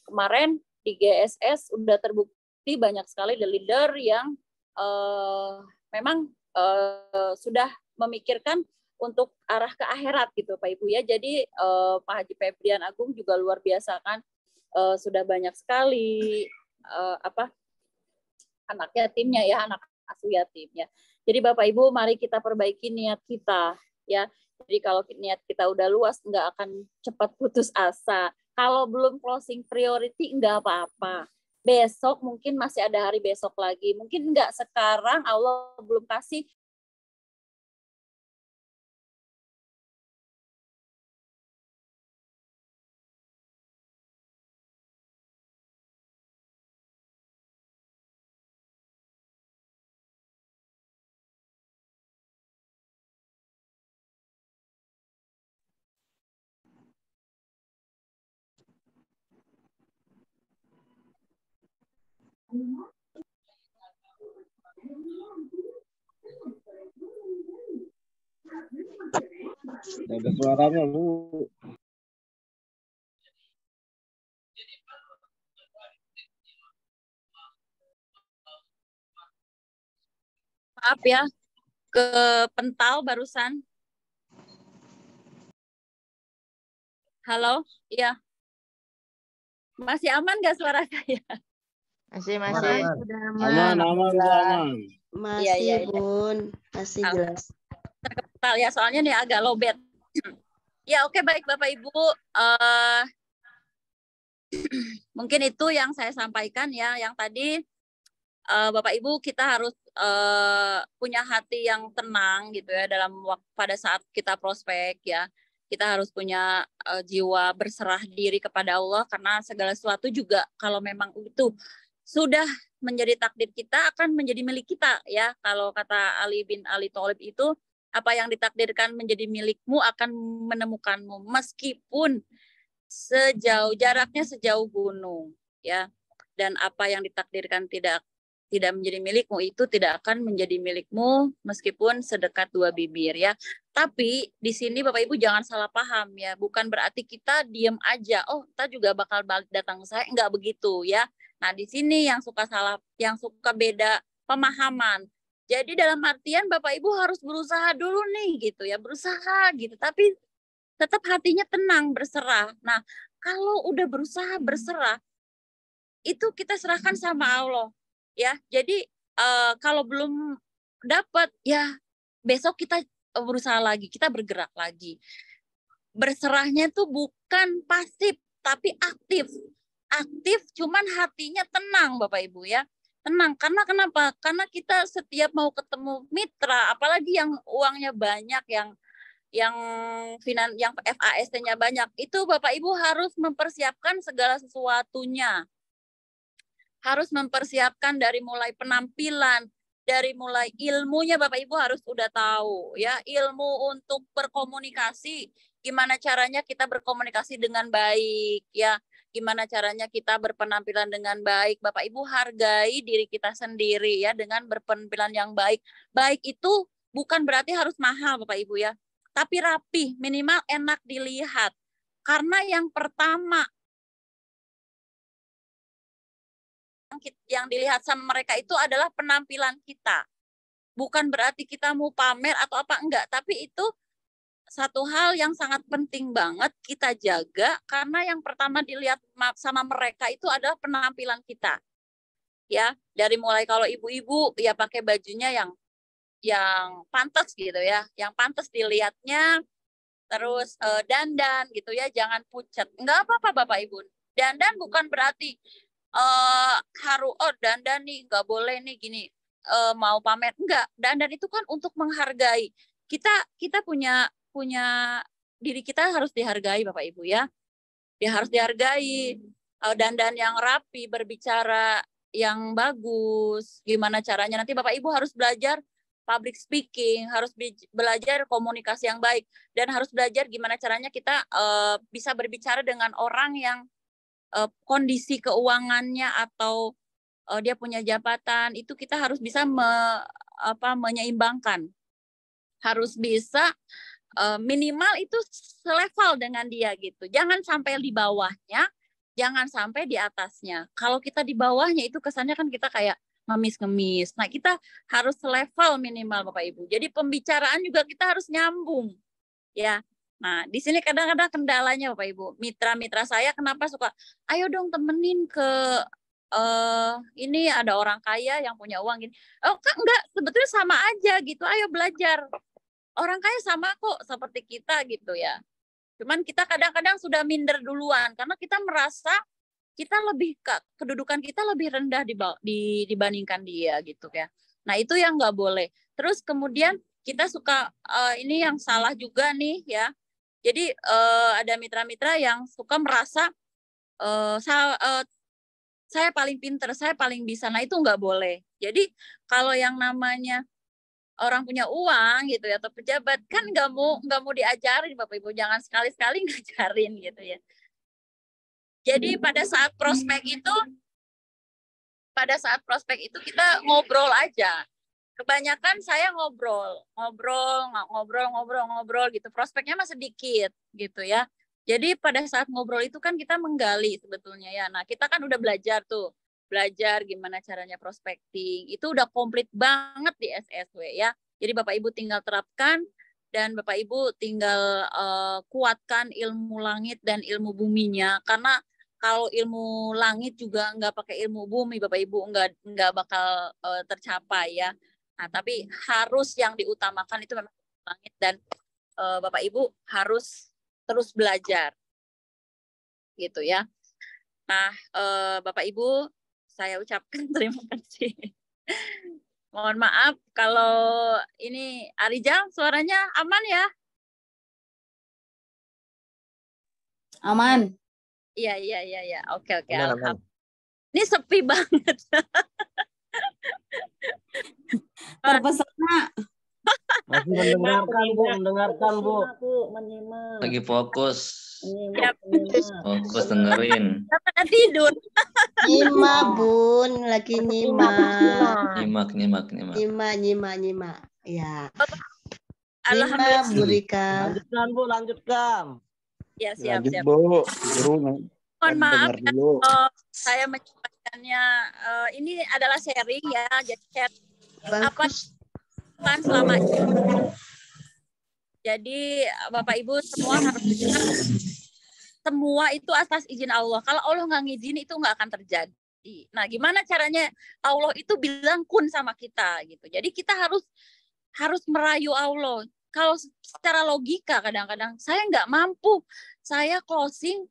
Kemarin di GSS udah terbukti banyak sekali leader yang memang sudah memikirkan untuk arah ke akhirat gitu Pak Ibu ya. Jadi Pak Haji Febrian Agung juga luar biasa kan, sudah banyak sekali anak yatimnya ya, anak asuh yatimnya. Jadi Bapak Ibu mari kita perbaiki niat kita ya. Jadi kalau niat kita udah luas nggak akan cepat putus asa. Kalau belum closing priority nggak apa-apa. Besok mungkin masih ada hari besok lagi. Mungkin nggak sekarang, Allah belum kasih. Ada suaranya, Bu. Maaf ya, ke pental barusan. Halo, iya. Masih aman nggak suara saya? Masih Aman. sudah Aman, aman, Bu, aman. Iya, iya, Masih, iya. Bun. Masih jelas. Pental ya, soalnya nih agak lowbat. Ya, oke, baik Bapak Ibu. Mungkin itu yang saya sampaikan ya, yang tadi Bapak Ibu kita harus punya hati yang tenang gitu ya dalam pada saat kita prospek ya. Kita harus punya jiwa berserah diri kepada Allah karena segala sesuatu juga kalau memang itu sudah menjadi takdir kita akan menjadi milik kita ya. Kalau kata Ali bin Ali Thalib itu apa yang ditakdirkan menjadi milikmu akan menemukanmu meskipun jaraknya sejauh gunung ya. Dan apa yang ditakdirkan tidak menjadi milikmu itu tidak akan menjadi milikmu meskipun sedekat dua bibir ya. Tapi di sini Bapak Ibu jangan salah paham ya, bukan berarti kita diem aja. Oh, kita juga bakal balik datang ke saya, enggak begitu ya. Nah, di sini yang suka salah, yang suka beda pemahaman. Jadi dalam artian Bapak Ibu harus berusaha dulu nih gitu ya, berusaha gitu. Tapi tetap hatinya tenang, berserah. Nah, kalau udah berusaha berserah, itu kita serahkan sama Allah ya. Jadi kalau belum dapat ya besok kita berusaha lagi, kita bergerak lagi. Berserahnya tuh bukan pasif tapi aktif. Aktif cuman hatinya tenang Bapak Ibu ya. Tenang karena kenapa? Karena kita setiap mau ketemu mitra, apalagi yang uangnya banyak, yang FAST-nya banyak, itu Bapak Ibu harus mempersiapkan segala sesuatunya. Harus mempersiapkan dari mulai penampilan, dari mulai ilmunya Bapak Ibu harus udah tahu ya, ilmu untuk berkomunikasi, gimana caranya kita berkomunikasi dengan baik ya, gimana caranya kita berpenampilan dengan baik. Bapak Ibu hargai diri kita sendiri ya dengan berpenampilan yang baik. Baik itu bukan berarti harus mahal Bapak Ibu ya, tapi rapi, minimal enak dilihat. Karena yang pertama yang dilihat sama mereka itu adalah penampilan kita. Bukan berarti kita mau pamer atau apa, enggak. Tapi itu satu hal yang sangat penting banget kita jaga, karena yang pertama dilihat sama mereka itu adalah penampilan kita. Ya, dari mulai kalau ibu-ibu ya pakai bajunya yang pantas gitu ya, yang pantas dilihatnya, terus dandan gitu ya, jangan pucat. Enggak apa-apa Bapak Ibu. Dandan bukan berarti dandan nih nggak boleh nih gini, mau pamer, enggak. Dandan itu kan untuk menghargai kita punya diri, kita harus dihargai Bapak Ibu ya. Dia harus dihargai, dandan yang rapi, berbicara yang bagus, gimana caranya. Nanti Bapak Ibu harus belajar public speaking, harus belajar komunikasi yang baik, dan harus belajar gimana caranya kita bisa berbicara dengan orang yang kondisi keuangannya atau dia punya jabatan, itu kita harus bisa menyeimbangkan. Harus bisa minimal itu selevel dengan dia gitu. Jangan sampai di bawahnya, jangan sampai di atasnya. Kalau kita di bawahnya itu kesannya kan kita kayak ngemis-ngemis. Nah, kita harus selevel minimal Bapak Ibu. Jadi pembicaraan juga kita harus nyambung. Ya. Nah, di sini kadang-kadang kendalanya Bapak Ibu. Mitra-mitra saya kenapa suka, ayo dong temenin ke ini ada orang kaya yang punya uang gini. Oh, kan enggak, sebetulnya sama aja gitu. Ayo belajar. Orang kaya sama kok seperti kita gitu ya. Cuman kita kadang-kadang sudah minder duluan karena kita merasa kita lebih, kedudukan kita lebih rendah dibandingkan dia gitu ya. Nah, itu yang nggak boleh. Terus kemudian kita suka ini yang salah juga nih ya. Jadi ada mitra-mitra yang suka merasa saya paling pinter, saya paling bisa. Nah, itu nggak boleh. Jadi kalau yang namanya orang punya uang gitu ya atau pejabat kan nggak mau diajarin Bapak Ibu, jangan sekali-sekali ngajarin gitu ya. Jadi pada saat prospek itu kita ngobrol aja. kebanyakan saya ngobrol gitu. Prospeknya mah sedikit gitu ya. Jadi pada saat ngobrol itu kan kita menggali sebetulnya ya. Nah, kita kan udah belajar tuh. Belajar gimana caranya prospecting. Itu udah komplit banget di SSW ya. Jadi Bapak Ibu tinggal terapkan dan Bapak Ibu tinggal kuatkan ilmu langit dan ilmu buminya. Karena kalau ilmu langit juga nggak pakai ilmu bumi, Bapak Ibu nggak bakal tercapai ya. Nah, tapi harus yang diutamakan itu memang langit dan Bapak Ibu harus terus belajar, gitu ya. Nah, Bapak Ibu, saya ucapkan terima kasih. Mohon maaf kalau ini Arijal suaranya aman ya? Aman. Iya. Oke. Aman. Ini sepi banget. Terpesona. Masih mendengarkan, Bu. Lagi fokus. Siap. Fokus dengerin. Sampai tidur. Nyimak, Bun. Lagi nyimak. Nyimak. Ya. Alhamdulillah. Nyimak, Bu Rika. Lanjutkan. Ya, siap. Bu. Mohon maaf saya menyampaikannya ini adalah sharing ya. Jadi share apa Bagus. kan selama ini. Jadi Bapak Ibu semua harus dengar, semua itu atas izin Allah. Kalau Allah nggak ngizin itu nggak akan terjadi. Nah, gimana caranya Allah itu bilang kun sama kita gitu. Jadi kita harus merayu Allah. Kalau secara logika kadang-kadang saya nggak mampu. Saya closing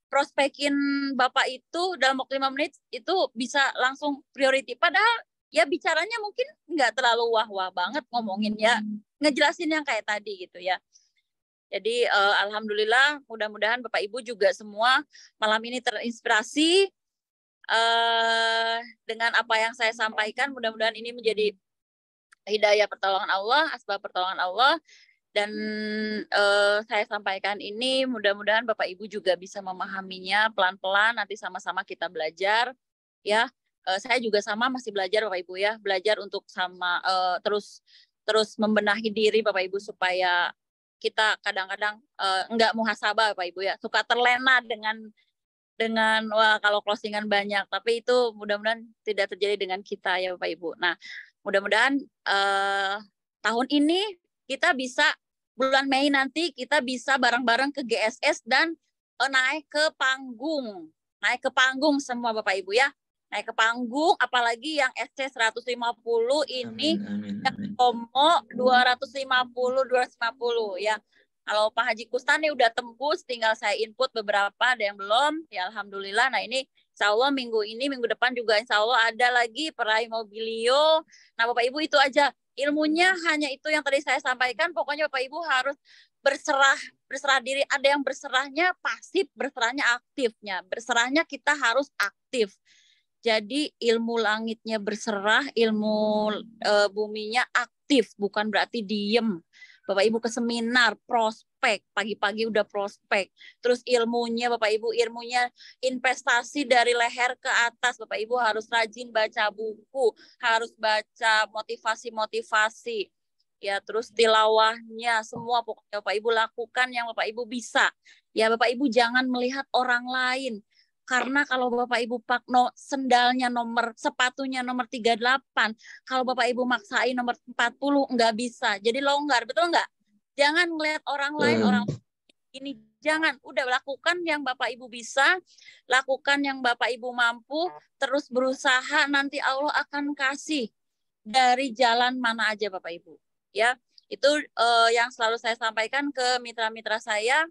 prospekin Bapak itu dalam waktu 5 menit itu bisa langsung priority. Padahal ya bicaranya mungkin nggak terlalu wah-wah banget ngomongin ya. Ngejelasin yang kayak tadi gitu ya. Jadi alhamdulillah mudah-mudahan Bapak Ibu juga semua malam ini terinspirasi dengan apa yang saya sampaikan. Mudah-mudahan ini menjadi hidayah pertolongan Allah, asbab pertolongan Allah. Dan saya sampaikan ini mudah-mudahan Bapak Ibu juga bisa memahaminya pelan-pelan. Nanti sama-sama kita belajar ya. Saya juga sama masih belajar Bapak Ibu ya. Belajar untuk sama terus membenahi diri Bapak Ibu supaya kita kadang-kadang enggak muhasabah Bapak Ibu ya. Suka terlena dengan wah kalau closingan banyak, tapi itu mudah-mudahan tidak terjadi dengan kita ya Bapak Ibu. Nah, mudah-mudahan tahun ini kita bisa bulan Mei nanti kita bisa bareng-bareng ke GSS dan naik ke panggung semua Bapak Ibu ya. Naik ke panggung, apalagi yang SC 150 ini Komo 250 ya. Kalau Pak Haji Kustani udah tembus, tinggal saya input beberapa, ada yang belum. Ya alhamdulillah. Nah ini insya Allah minggu depan juga insya Allah ada lagi peraih mobilio. Nah Bapak Ibu itu aja. Ilmunya hanya itu yang tadi saya sampaikan. Pokoknya Bapak Ibu harus berserah diri. Ada yang berserahnya pasif, berserahnya aktifnya. Berserahnya kita harus aktif. Jadi ilmu langitnya berserah, ilmu buminya aktif, bukan berarti diem. Bapak Ibu ke seminar, prospek, pagi-pagi udah prospek. Terus ilmunya Bapak Ibu, ilmunya investasi dari leher ke atas. Bapak Ibu harus rajin baca buku, harus baca motivasi-motivasi. Ya, terus tilawahnya semua pokoknya Bapak Ibu lakukan yang Bapak Ibu bisa. Ya, Bapak Ibu jangan melihat orang lain. Karena kalau Bapak Ibu sepatunya nomor 38, kalau Bapak Ibu maksain nomor 40 nggak bisa. Jadi longgar, betul nggak? Jangan melihat orang lain, orang ini jangan. Udah lakukan yang Bapak Ibu bisa, lakukan yang Bapak Ibu mampu, terus berusaha nanti Allah akan kasih dari jalan mana aja Bapak Ibu. Ya, itu yang selalu saya sampaikan ke mitra-mitra saya.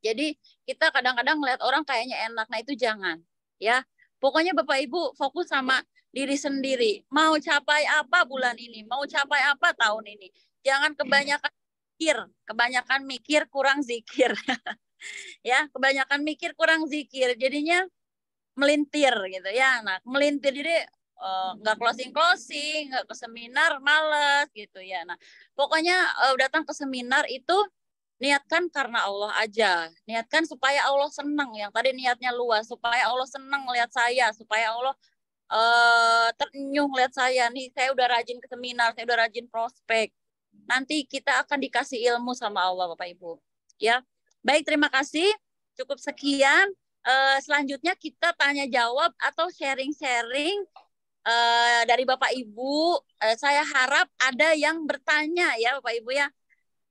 Jadi kita kadang-kadang ngeliat orang kayaknya enak, nah itu jangan, ya. Pokoknya Bapak Ibu fokus sama diri sendiri. Mau capai apa bulan ini, mau capai apa tahun ini. Jangan kebanyakan mikir kurang zikir, ya. Kebanyakan mikir kurang zikir, jadinya melintir gitu ya. Nah melintir jadi nggak closing, nggak ke seminar, males gitu ya. Nah pokoknya datang ke seminar itu niatkan karena Allah aja. Niatkan supaya Allah senang. Yang tadi niatnya luas. Supaya Allah senang melihat saya. Supaya Allah terenyuh lihat saya nih, saya udah rajin ke seminar, saya udah rajin prospek. Nanti kita akan dikasih ilmu sama Allah, Bapak Ibu. Ya, baik, terima kasih. Cukup sekian. Selanjutnya kita tanya jawab atau sharing-sharing dari Bapak Ibu. Saya harap ada yang bertanya ya, Bapak Ibu ya.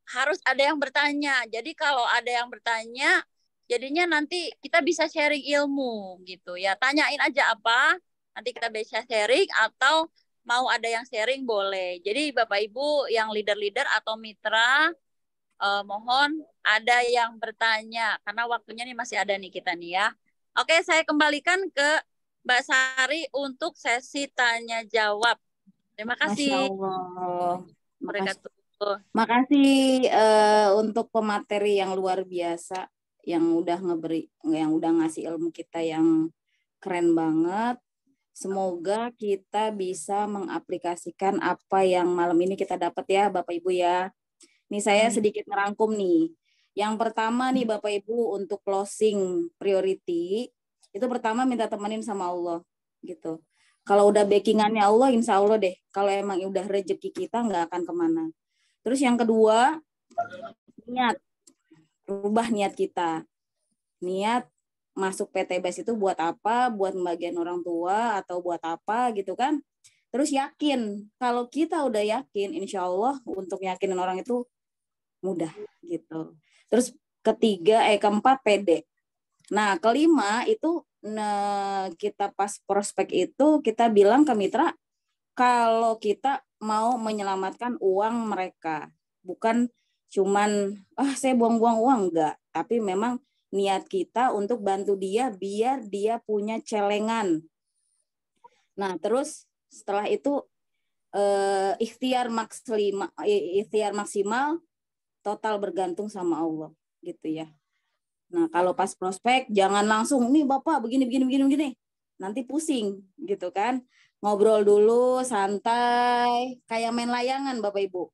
Harus ada yang bertanya. Jadi kalau ada yang bertanya, jadinya nanti kita bisa sharing ilmu gitu ya. Tanyain aja apa. Nanti kita bisa sharing atau mau ada yang sharing boleh. Jadi Bapak Ibu yang leader-leader atau mitra, mohon ada yang bertanya. Karena waktunya nih masih ada nih kita nih ya. Oke, saya kembalikan ke Mbak Sari untuk sesi tanya jawab. Terima kasih. Masya Allah. Makasih. Makasih untuk pemateri yang luar biasa yang udah ngasih ilmu kita yang keren banget. Semoga kita bisa mengaplikasikan apa yang malam ini kita dapat ya Bapak Ibu ya. Ini saya sedikit ngerangkum nih. Yang pertama nih Bapak Ibu untuk closing priority, itu pertama minta temenin sama Allah gitu. Kalau udah backingannya Allah, insya Allah deh. Kalau emang udah rezeki kita nggak akan kemana. Terus yang kedua, niat. Rubah niat kita. Niat masuk PTBS itu buat apa? Buat pembagian orang tua atau buat apa gitu kan? Terus yakin. Kalau kita udah yakin, insya Allah untuk yakinin orang itu mudah gitu. Terus keempat pede. Nah, kelima itu kita pas prospek itu kita bilang ke mitra kalau kita mau menyelamatkan uang mereka, bukan cuman saya buang-buang uang, enggak, tapi memang niat kita untuk bantu dia biar dia punya celengan. Nah, terus setelah itu ikhtiar maksimal total bergantung sama Allah gitu ya. Nah, kalau pas prospek jangan langsung nih Bapak begini. Nanti pusing gitu kan. Ngobrol dulu santai kayak main layangan Bapak Ibu.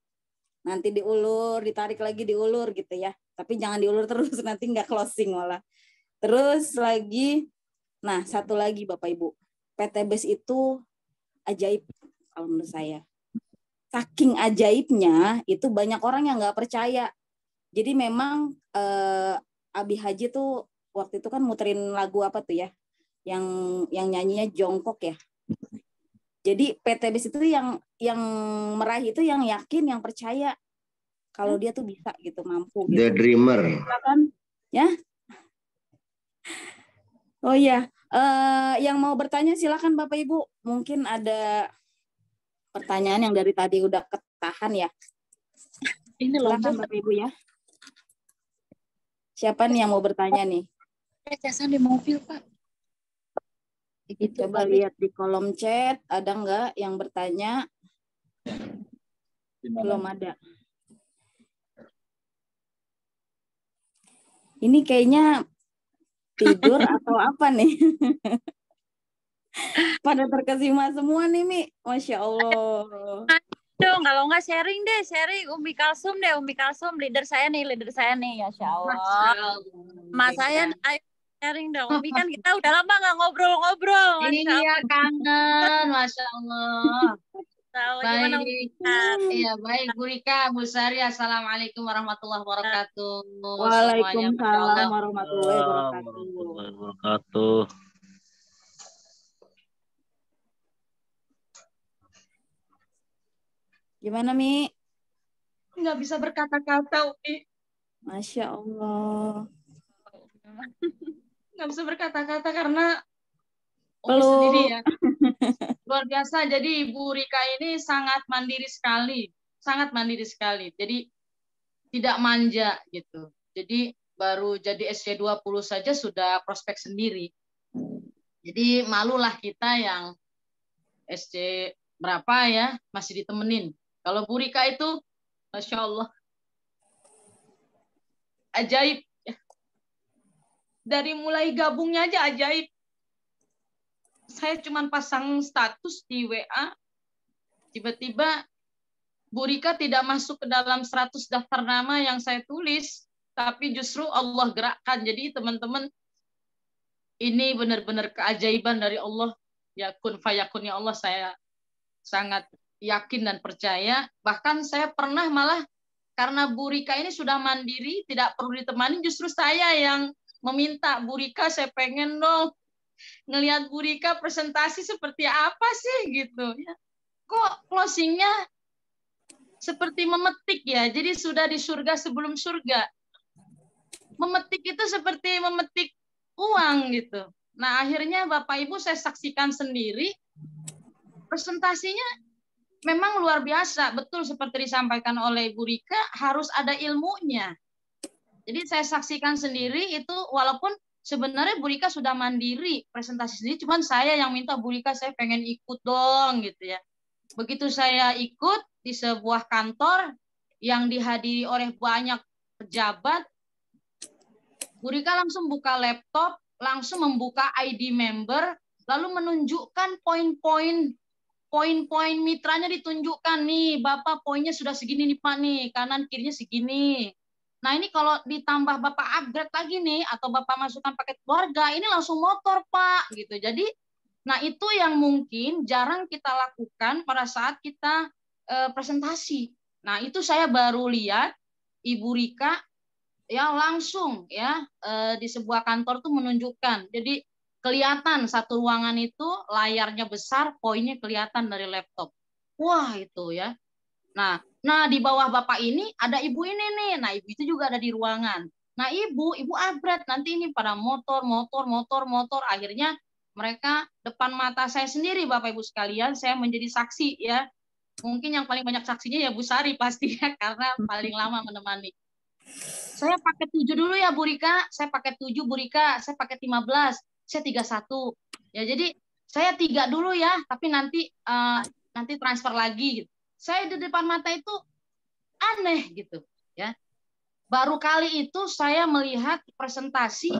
Nanti diulur, ditarik lagi diulur gitu ya. Tapi jangan diulur terus nanti nggak closing malah. Terus lagi satu lagi Bapak Ibu. PTBS itu ajaib kalau menurut saya. Saking ajaibnya itu banyak orang yang nggak percaya. Jadi memang Abi Haji tuh waktu itu kan muterin lagu apa tuh ya, yang nyanyinya jongkok ya. Jadi PTBS itu yang meraih itu yang yakin, yang percaya kalau dia tuh bisa gitu, mampu. Gitu. The Dreamer. Silakan ya. Oh iya, yang mau bertanya silakan Bapak Ibu. Mungkin ada pertanyaan yang dari tadi udah ketahan ya. Ini loh Bapak Ibu ya. Siapa nih yang mau bertanya nih? Casan di mobil, Pak. Coba lihat di kolom chat, ada nggak yang bertanya? Belum ada. Ini kayaknya tidur atau apa nih? Pada terkesima semua nih, Mi. Masya Allah. Dong, kalau nggak sharing deh, Umi Kalsum leader saya nih, Masya Allah. Mas saya, ayo sharing dong. Umi kan kita udah lama nggak ngobrol-ngobrol. Iya, kangen, Masya Allah. Gimana? Iya, baik Bu Rika, Bu Sari, Assalamualaikum warahmatullahi wabarakatuh. Waalaikumsalam warahmatullahi wabarakatuh. Gimana, Mi? Nggak bisa berkata-kata, Umi. Masya Allah. Nggak bisa berkata-kata karena Umi sendiri ya. Luar biasa. Jadi Ibu Rika ini sangat mandiri sekali. Jadi tidak manja gitu. Jadi baru jadi SC20 saja sudah prospek sendiri. Jadi malulah kita yang SC berapa ya masih ditemenin. Kalau Bu Rika itu, Masya Allah, ajaib. Dari mulai gabungnya aja ajaib. Saya cuma pasang status di WA, tiba-tiba Bu Rika tidak masuk ke dalam 100 daftar nama yang saya tulis, tapi justru Allah gerakkan. Jadi teman-teman, ini benar-benar keajaiban dari Allah. Ya kun fayakun ya Allah, saya sangat yakin dan percaya. Bahkan saya pernah malah karena Bu Rika ini sudah mandiri, tidak perlu ditemani, justru saya yang meminta, Bu Rika saya pengen dong ngelihat Bu Rika presentasi seperti apa sih gitu ya. Kok closingnya seperti memetik ya, jadi sudah di surga sebelum surga. Memetik itu seperti memetik uang gitu. Nah akhirnya Bapak Ibu saya saksikan sendiri, presentasinya memang luar biasa, betul seperti disampaikan oleh Bu Rika, harus ada ilmunya. Jadi saya saksikan sendiri itu, walaupun sebenarnya Bu Rika sudah mandiri presentasi sendiri, cuman saya yang minta, Bu Rika saya pengen ikut dong gitu ya. Begitu saya ikut di sebuah kantor yang dihadiri oleh banyak pejabat, Bu Rika langsung buka laptop, langsung membuka ID member, lalu menunjukkan poin-poin mitranya, ditunjukkan nih, Bapak poinnya sudah segini nih Pak nih, kanan kirinya segini. Nah ini kalau ditambah Bapak upgrade lagi nih, atau Bapak masukkan paket keluarga, ini langsung motor Pak gitu. Jadi, nah itu yang mungkin jarang kita lakukan pada saat kita presentasi. Nah itu saya baru lihat Ibu Rika ya langsung ya di sebuah kantor tuh menunjukkan. Jadi kelihatan satu ruangan itu layarnya besar, poinnya kelihatan dari laptop. Wah itu ya. Nah di bawah Bapak ini ada Ibu ini nih. Nah Ibu itu juga ada di ruangan. Nah Ibu upgrade nanti ini pada motor. Akhirnya mereka depan mata saya sendiri, Bapak Ibu sekalian, saya menjadi saksi ya. Mungkin yang paling banyak saksinya ya Bu Sari pasti ya, karena paling lama menemani. Saya paket 7 dulu ya Bu Rika, saya paket 7 Bu Rika, saya paket 15, saya 31. Ya jadi saya 3 dulu ya, tapi nanti transfer lagi gitu. Saya di depan mata itu aneh gitu ya. Baru kali itu saya melihat presentasi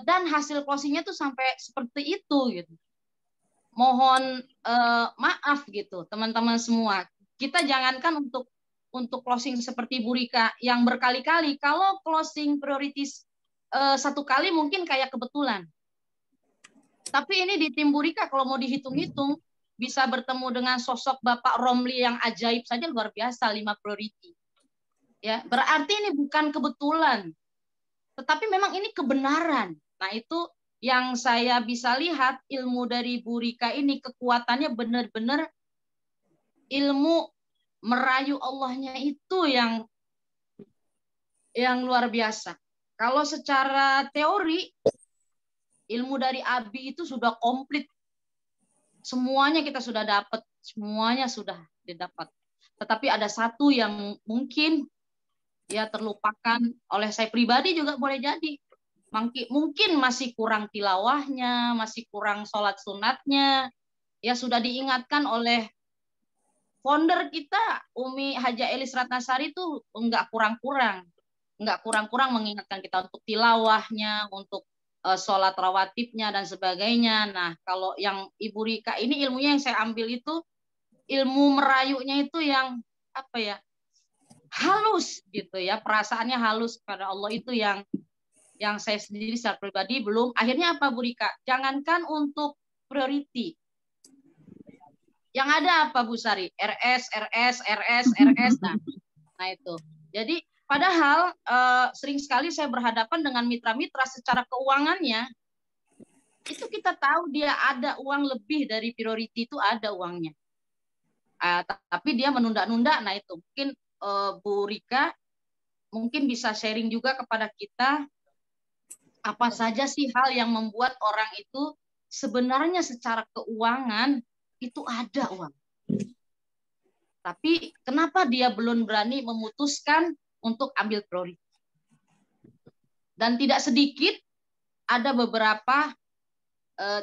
dan hasil closingnya tuh sampai seperti itu gitu. Mohon maaf gitu teman-teman semua. Kita jangankan untuk closing seperti Bu Rika yang berkali-kali, kalau closing prioritas satu kali mungkin kayak kebetulan. Tapi ini di tim Bu Rika kalau mau dihitung-hitung bisa bertemu dengan sosok Bapak Romli yang ajaib saja luar biasa, 5 priority. Ya, berarti ini bukan kebetulan. Tetapi memang ini kebenaran. Nah, itu yang saya bisa lihat ilmu dari Bu Rika ini, kekuatannya benar-benar ilmu merayu Allahnya itu yang luar biasa. Kalau secara teori, ilmu dari Abi itu sudah komplit. Semuanya kita sudah dapat, semuanya sudah didapat. Tetapi ada satu yang mungkin ya terlupakan oleh saya pribadi juga boleh jadi. Mungkin masih kurang tilawahnya, masih kurang sholat sunatnya. Ya sudah diingatkan oleh founder kita, Umi Haja Elis Ratnasari itu enggak kurang-kurang mengingatkan kita untuk tilawahnya, untuk sholat rawatibnya dan sebagainya. Nah, kalau yang Ibu Rika ini ilmunya yang saya ambil itu ilmu merayunya itu yang apa ya, halus gitu ya, perasaannya halus kepada Allah itu yang saya sendiri secara pribadi belum. Akhirnya apa Bu Rika? Jangankan untuk priority. Yang ada apa Bu Sari? RS. Nah itu. Jadi padahal sering sekali saya berhadapan dengan mitra-mitra secara keuangannya. Itu kita tahu dia ada uang lebih dari priority, itu ada uangnya. Tapi dia menunda-nunda. Nah itu mungkin Bu Rika mungkin bisa sharing juga kepada kita apa saja sih hal yang membuat orang itu sebenarnya secara keuangan itu ada uang. Tapi kenapa dia belum berani memutuskan untuk ambil prioritas? Dan tidak sedikit ada beberapa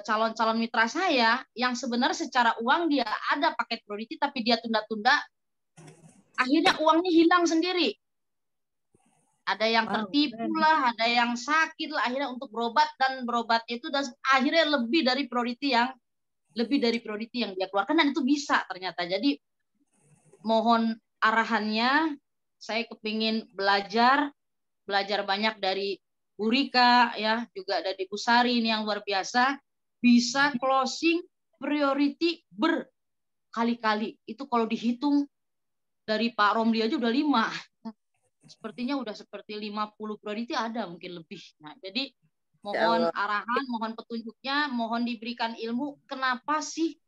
calon-calon mitra saya yang sebenarnya secara uang dia ada paket prioritas tapi dia tunda-tunda. Akhirnya uangnya hilang sendiri. Ada yang tertipu lah, ada yang sakit lah, akhirnya untuk berobat itu dan akhirnya lebih dari prioritas yang dia keluarkan, dan itu bisa ternyata. Jadi mohon arahannya, saya kepingin belajar banyak dari Bu Rika ya, juga dari Bu Sari ini yang luar biasa. bisa closing priority berkali-kali. Itu kalau dihitung dari Pak Romli aja udah 5. Sepertinya udah seperti 50 priority ada, mungkin lebih. Nah, jadi mohon arahan, mohon petunjuknya, mohon diberikan ilmu. Kenapa sih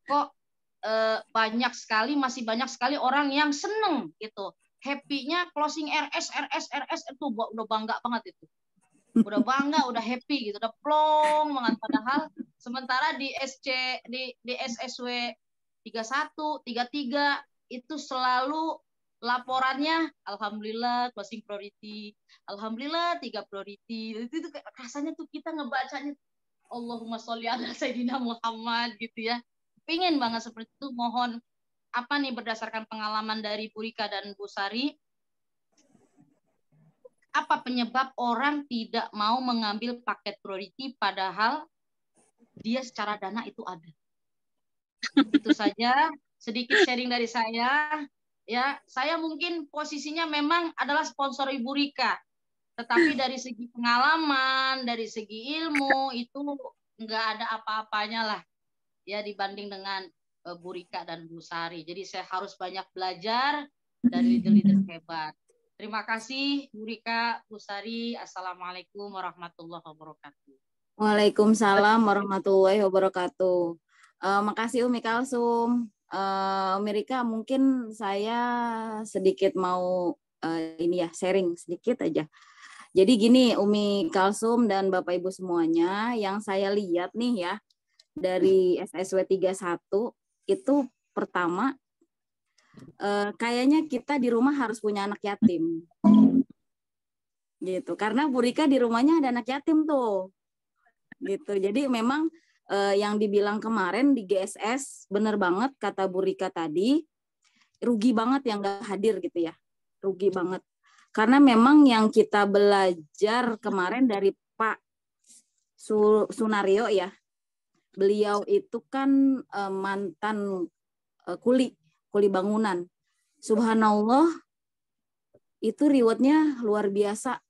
kok masih banyak sekali orang yang seneng gitu, happy-nya closing RS itu udah bangga banget itu, udah bangga, udah happy gitu, udah plong banget. Padahal sementara di SSW 31, 33 itu selalu laporannya alhamdulillah closing priority, alhamdulillah 3 priority. Itu rasanya tuh kita ngebacanya Allahumma sholli ala Sayyidina Muhammad gitu ya. Pingin banget seperti itu. Mohon berdasarkan pengalaman dari Bu Rika dan Bu Sari, apa penyebab orang tidak mau mengambil paket priority padahal dia secara dana itu ada. Itu saja sedikit sharing dari saya. Ya, saya mungkin posisinya memang adalah sponsor Ibu Rika, tetapi dari segi pengalaman, dari segi ilmu itu nggak ada apa-apanya lah ya dibanding dengan Bu Rika dan Bu Sari. Jadi saya harus banyak belajar dari leader-leader hebat. Terima kasih Bu Rika, Bu Sari. Assalamualaikum warahmatullahi wabarakatuh. Waalaikumsalam warahmatullahi wabarakatuh. Makasih Umi Kalsum. Umi Rika, mungkin saya sedikit mau sharing sedikit aja. Jadi gini Umi Kalsum dan Bapak Ibu semuanya, yang saya lihat nih ya dari SSW 31 itu pertama kayaknya kita di rumah harus punya anak yatim. Gitu. Karena Bu Rika di rumahnya ada anak yatim tuh. Gitu. Jadi memang yang dibilang kemarin di GSS benar banget kata Bu Rika tadi, rugi banget yang nggak hadir gitu ya. Rugi banget. Karena memang yang kita belajar kemarin dari Pak Sunario ya. Beliau itu kan mantan kuli bangunan. Subhanallah, itu rewardnya luar biasa,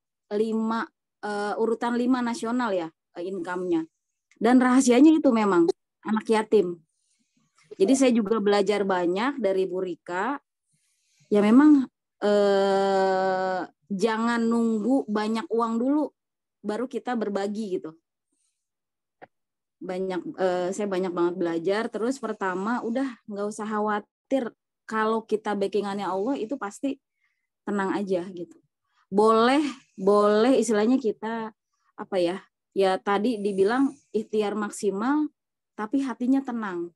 urutan 5 nasional ya income-nya. Dan rahasianya itu memang anak yatim. Jadi saya juga belajar banyak dari Bu Rika. Ya memang jangan nunggu banyak uang dulu baru kita berbagi gitu. Saya banyak banget belajar. Terus pertama udah nggak usah khawatir, kalau kita backingannya Allah itu pasti tenang aja gitu. Boleh istilahnya kita ya tadi dibilang ikhtiar maksimal tapi hatinya tenang,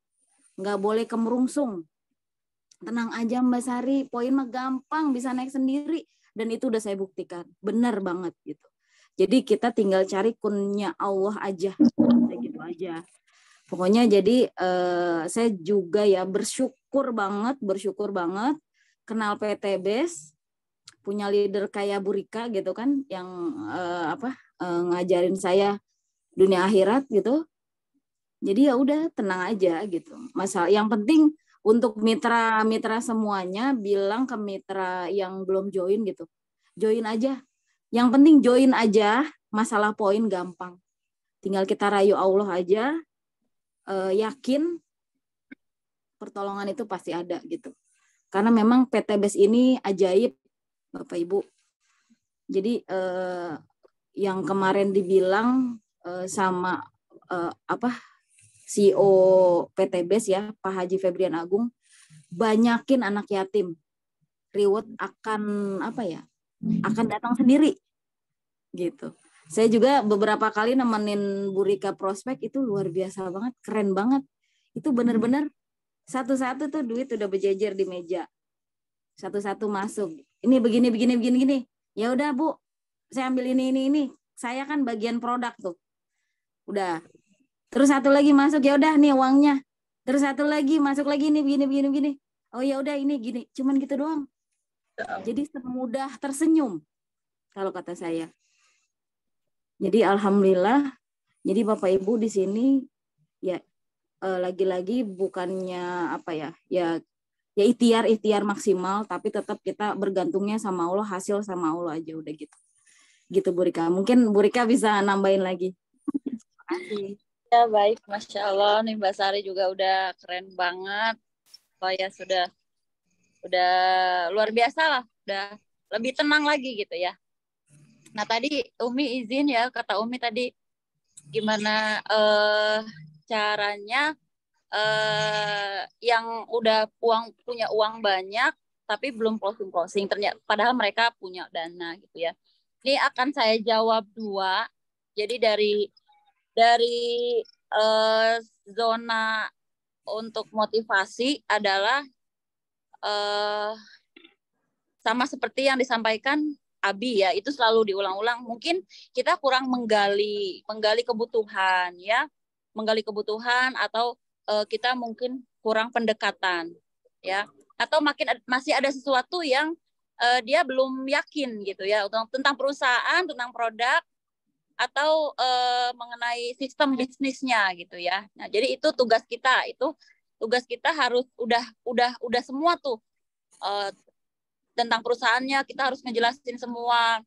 nggak boleh kemerungsung. Tenang aja Mbak Sari, poin mah gampang, bisa naik sendiri, dan itu udah saya buktikan benar banget gitu. Jadi kita tinggal cari kunnya Allah aja, gitu aja. Pokoknya jadi saya juga ya bersyukur banget kenal PTBS, punya leader kayak Bu Rika gitu kan, yang ngajarin saya dunia akhirat gitu. Jadi ya udah tenang aja gitu. Masalah yang penting untuk mitra semuanya, bilang ke mitra yang belum join gitu, join aja. Yang penting join aja, masalah poin gampang. Tinggal kita rayu Allah aja, yakin pertolongan itu pasti ada gitu. Karena memang PTBS ini ajaib, Bapak Ibu. Jadi yang kemarin dibilang sama CEO PTBS ya, Pak Haji Febrian Agung, banyakin anak yatim. Reward akan akan datang sendiri gitu. Saya juga beberapa kali nemenin Bu Rika prospek, itu luar biasa banget, keren banget. Itu benar-benar satu-satu tuh duit udah berjejer di meja. Satu-satu masuk. Ini begini. Ya udah Bu, saya ambil ini. Saya kan bagian produk tuh. Udah. Terus satu lagi masuk, ya udah nih uangnya. Terus satu lagi masuk lagi nih begini. Oh ya udah ini gini. Cuman gitu doang. Jadi semudah tersenyum kalau kata saya. Jadi alhamdulillah. Jadi Bapak Ibu di sini ya lagi-lagi bukannya ya ikhtiar maksimal, tapi tetap kita bergantungnya sama Allah, hasil sama Allah aja udah gitu. Gitu Bu Rika. Mungkin Bu Rika bisa nambahin lagi. Terima kasih. Ya baik, Masya Allah nih Mbak Sari juga udah keren banget. Oh ya sudah luar biasa lah, udah lebih tenang lagi gitu ya. Nah tadi Umi izin ya, kata Umi tadi gimana caranya yang udah punya uang banyak tapi belum closing ternyata padahal mereka punya dana gitu ya. Ini akan saya jawab 2. Jadi dari zona untuk motivasi adalah sama seperti yang disampaikan Abi ya, itu selalu diulang-ulang. Mungkin kita kurang menggali kebutuhan ya, menggali kebutuhan atau kita mungkin kurang pendekatan ya, atau masih ada sesuatu yang dia belum yakin gitu ya tentang perusahaan, tentang produk atau mengenai sistem bisnisnya gitu ya. Nah, jadi itu tugas kita harus udah semua tuh tentang perusahaannya kita harus ngejelasin semua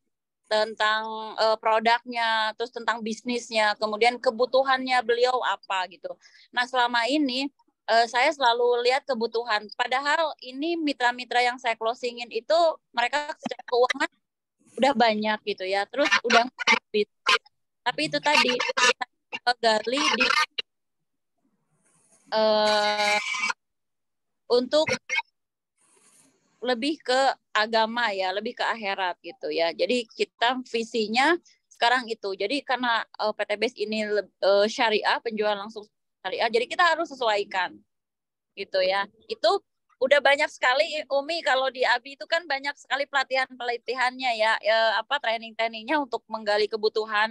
tentang produknya, terus tentang bisnisnya, kemudian kebutuhannya beliau apa gitu. Nah, selama ini saya selalu lihat kebutuhan. Padahal ini mitra-mitra yang saya closingin itu mereka secara keuangan udah banyak gitu ya. Terus udah tapi itu tadi kita gali di untuk lebih ke agama ya, lebih ke akhirat gitu ya. Jadi kita visinya sekarang itu. Jadi karena PTBS ini syariah, penjual langsung syariah, jadi kita harus sesuaikan gitu ya. Itu udah banyak sekali Umi, kalau di Abi itu kan banyak sekali pelatihannya ya, training-trainingnya untuk menggali kebutuhan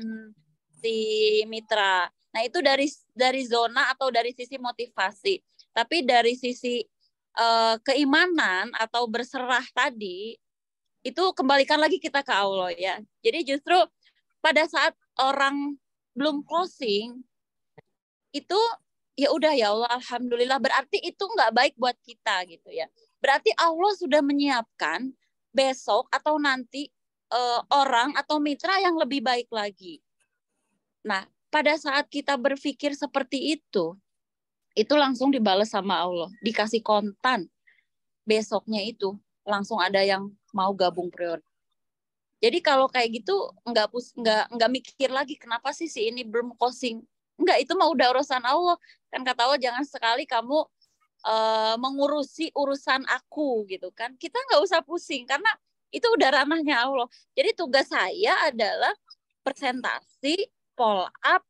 si mitra. Nah, itu dari zona atau dari sisi motivasi. Tapi dari sisi keimanan atau berserah tadi itu kembalikan lagi kita ke Allah ya. Jadi justru pada saat orang belum closing itu ya udah ya Allah alhamdulillah, berarti itu nggak baik buat kita gitu ya. Berarti Allah sudah menyiapkan besok atau nanti orang atau mitra yang lebih baik lagi. Nah, pada saat kita berpikir seperti itu langsung dibalas sama Allah, dikasih kontan. Besoknya itu langsung ada yang mau gabung prioritas. Jadi kalau kayak gitu nggak mikir lagi kenapa sih si ini belum closing. Enggak, itu mah udah urusan Allah. Kan kata Allah jangan sekali kamu mengurusi urusan aku gitu kan. Kita nggak usah pusing karena itu udah ranahnya Allah. Jadi tugas saya adalah presentasi, follow up,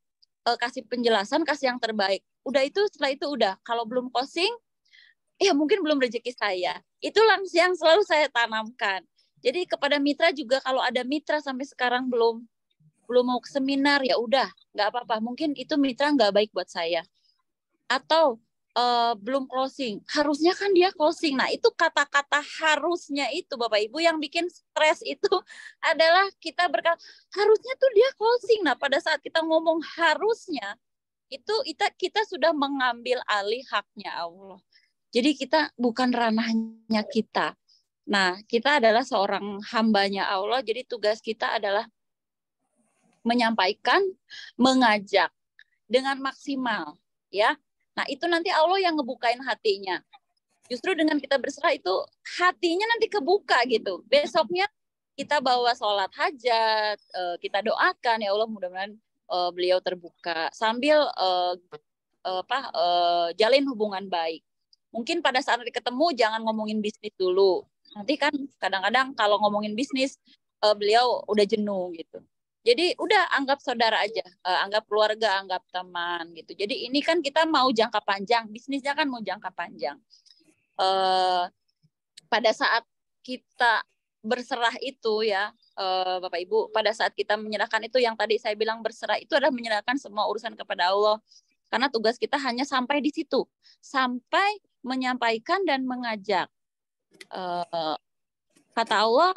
kasih penjelasan, kasih yang terbaik. Udah itu, setelah itu udah. Kalau belum closing, ya mungkin belum rezeki saya. Itu yang selalu saya tanamkan. Jadi kepada mitra juga, kalau ada mitra sampai sekarang belum mau ke seminar, ya udah, nggak apa-apa. Mungkin itu mitra nggak baik buat saya. Atau belum closing. Harusnya kan dia closing. Nah, itu kata-kata harusnya itu, Bapak Ibu, yang bikin stres itu adalah kita berkata, harusnya tuh dia closing. Nah, pada saat kita ngomong harusnya, itu kita sudah mengambil alih haknya Allah. Jadi kita bukan ranahnya kita. Nah, kita adalah seorang hambanya Allah, jadi tugas kita adalah menyampaikan, mengajak dengan maksimal, ya. Nah, itu nanti Allah yang ngebukain hatinya. Justru dengan kita berserah itu hatinya nanti kebuka gitu. Besoknya kita bawa sholat hajat, kita doakan ya Allah mudah-mudahan beliau terbuka sambil jalin hubungan baik. Mungkin pada saat nanti ketemu jangan ngomongin bisnis dulu. Nanti kan kadang-kadang kalau ngomongin bisnis beliau udah jenuh gitu. Jadi udah anggap saudara aja, anggap keluarga, anggap teman gitu. Jadi ini kan kita mau jangka panjang, bisnisnya kan mau jangka panjang. Pada saat kita berserah itu ya, Bapak Ibu, pada saat kita menyerahkan itu yang tadi saya bilang berserah itu adalah menyerahkan semua urusan kepada Allah. Karena tugas kita hanya sampai di situ, sampai menyampaikan dan mengajak. Kata Allah,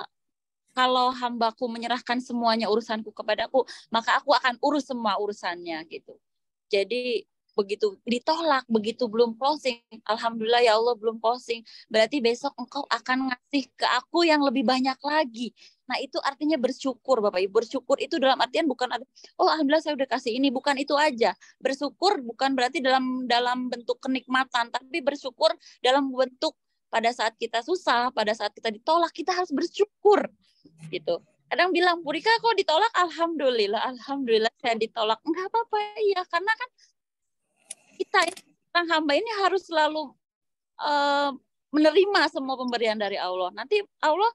kalau hambaku menyerahkan semuanya urusanku kepadaku, maka aku akan urus semua urusannya gitu. Jadi begitu ditolak, begitu belum closing, alhamdulillah ya Allah belum closing, berarti besok engkau akan ngasih ke aku yang lebih banyak lagi. Nah, itu artinya bersyukur, Bapak Ibu. Bersyukur itu dalam artian bukan oh alhamdulillah saya udah kasih ini, bukan itu aja. Bersyukur bukan berarti dalam bentuk kenikmatan, tapi bersyukur dalam bentuk pada saat kita susah, pada saat kita ditolak, kita harus bersyukur gitu. Kadang bilang, Bu Rika kok ditolak? Alhamdulillah saya ditolak. Enggak apa-apa ya, karena kan kita orang hamba ini harus selalu menerima semua pemberian dari Allah. Nanti Allah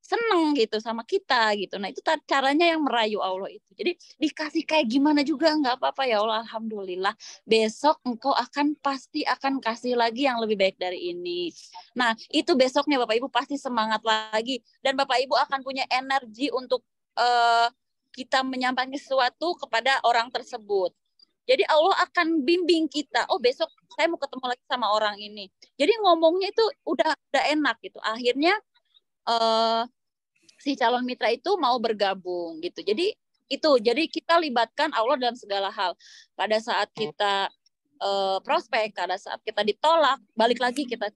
seneng gitu sama kita gitu. Nah, itu caranya yang merayu Allah itu. Jadi dikasih kayak gimana juga nggak apa-apa ya Allah, alhamdulillah. Besok engkau pasti akan kasih lagi yang lebih baik dari ini. Nah, itu besoknya Bapak Ibu pasti semangat lagi, dan Bapak Ibu akan punya energi untuk kita menyampaikan sesuatu kepada orang tersebut. Jadi Allah akan bimbing kita. Oh, besok saya mau ketemu lagi sama orang ini. Jadi ngomongnya itu udah enak gitu. Akhirnya si calon mitra itu mau bergabung gitu. Jadi kita libatkan Allah dalam segala hal. Pada saat kita prospek, pada saat kita ditolak, balik lagi kita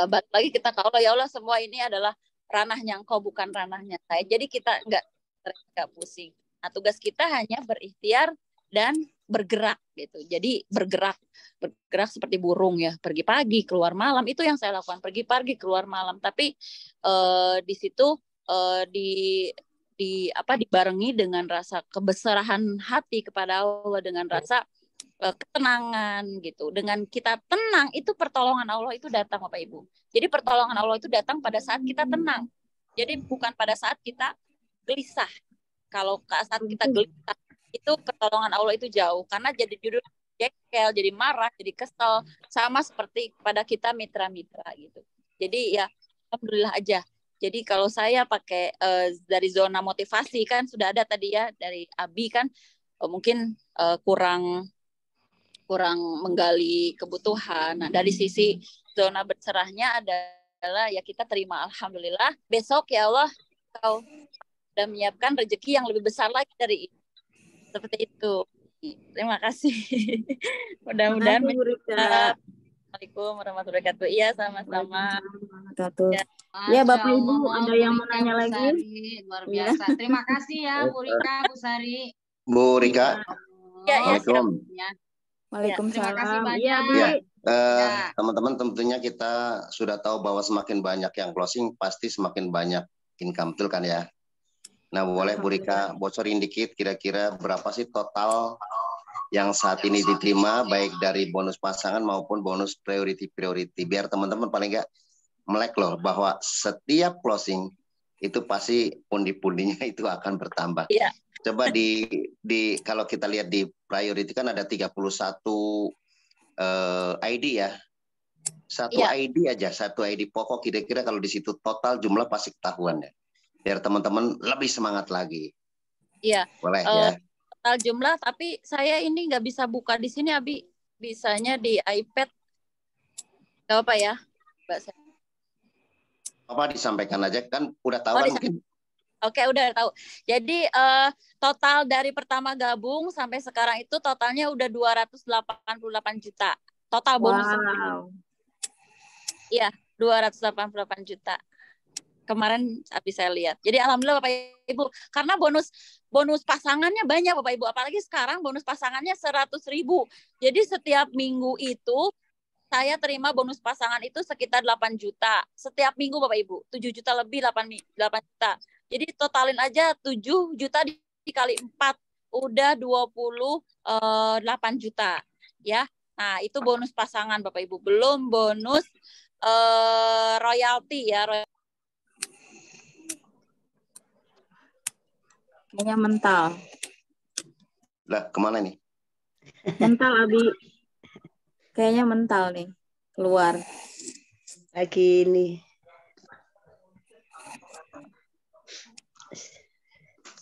balik lagi kita ke Allah, ya Allah, semua ini adalah ranahnya Engkau, bukan ranahnya saya. Jadi kita nggak pusing. Nah, tugas kita hanya berikhtiar dan bergerak gitu. Jadi bergerak seperti burung ya, pergi pagi keluar malam, itu yang saya lakukan, pergi pagi keluar malam. Tapi di situ dibarengi dengan rasa kebesarahan hati kepada Allah, dengan rasa ketenangan gitu. Dengan kita tenang, itu pertolongan Allah itu datang Bapak Ibu. Jadi pertolongan Allah itu datang pada saat kita tenang. Jadi bukan pada saat kita gelisah. Kalau saat kita gelisah, itu pertolongan Allah itu jauh, karena jadi judul jengkel, jadi marah, jadi kesel, sama seperti pada kita mitra-mitra gitu. Jadi ya alhamdulillah aja. Jadi kalau saya pakai dari zona motivasi kan sudah ada tadi ya dari Abi kan, mungkin kurang menggali kebutuhan. Nah, dari sisi zona berserahnya adalah ya kita terima alhamdulillah. Besok ya Allah Kau sudah menyiapkan rezeki yang lebih besar lagi dari ini. Seperti itu. Terima kasih. Mudah-mudahan menjawab. Assalamualaikum warahmatullahi wabarakatuh. Iya, sama-sama. Ya, Bapak Ibu, ada yang mau nanya lagi? Luar biasa. Terima kasih ya, Bu Rika, Bu Sari. Bu Rika. Ya, Assalamualaikum. Waalaikumsalam. Terima kasih banyak. Teman-teman, tentunya kita sudah tahu bahwa semakin banyak yang closing, pasti semakin banyak income, betul kan ya? Nah, boleh Bu Rika bocorin dikit kira-kira berapa sih total yang saat ini diterima, baik dari bonus pasangan maupun bonus priority, biar teman-teman paling nggak melek loh bahwa setiap closing itu pasti pundi-pundinya itu akan bertambah. Iya. Coba kalau kita lihat di priority kan ada 31 ID ya. Satu ID aja, satu ID pokok, kira-kira kalau di situ total jumlah pasti ketahuan ya. Biar teman-teman lebih semangat lagi. Iya. Boleh ya. Total jumlah, tapi saya ini nggak bisa buka di sini, Abi. Bisanya di iPad. Gak apa ya, Mbak Sen? Apa disampaikan aja, kan udah tahu kan mungkin. Oke, udah tahu. Jadi total dari pertama gabung sampai sekarang itu totalnya udah 288 juta. Total bonus. Iya, 288 juta. Kemarin habis saya lihat. Jadi alhamdulillah Bapak Ibu, karena bonus pasangannya banyak Bapak Ibu, apalagi sekarang bonus pasangannya 100.000. Jadi setiap minggu itu saya terima bonus pasangan itu sekitar 8 juta. Setiap minggu Bapak Ibu, 7 juta lebih 8 juta. Jadi totalin aja 7 juta dikali 4 udah 28 juta ya. Nah, itu bonus pasangan Bapak Ibu, belum bonus royalti ya. Kayaknya mental. Lah, kemana nih? Mental, Abi. Kayaknya mental nih. Keluar. Lagi ini.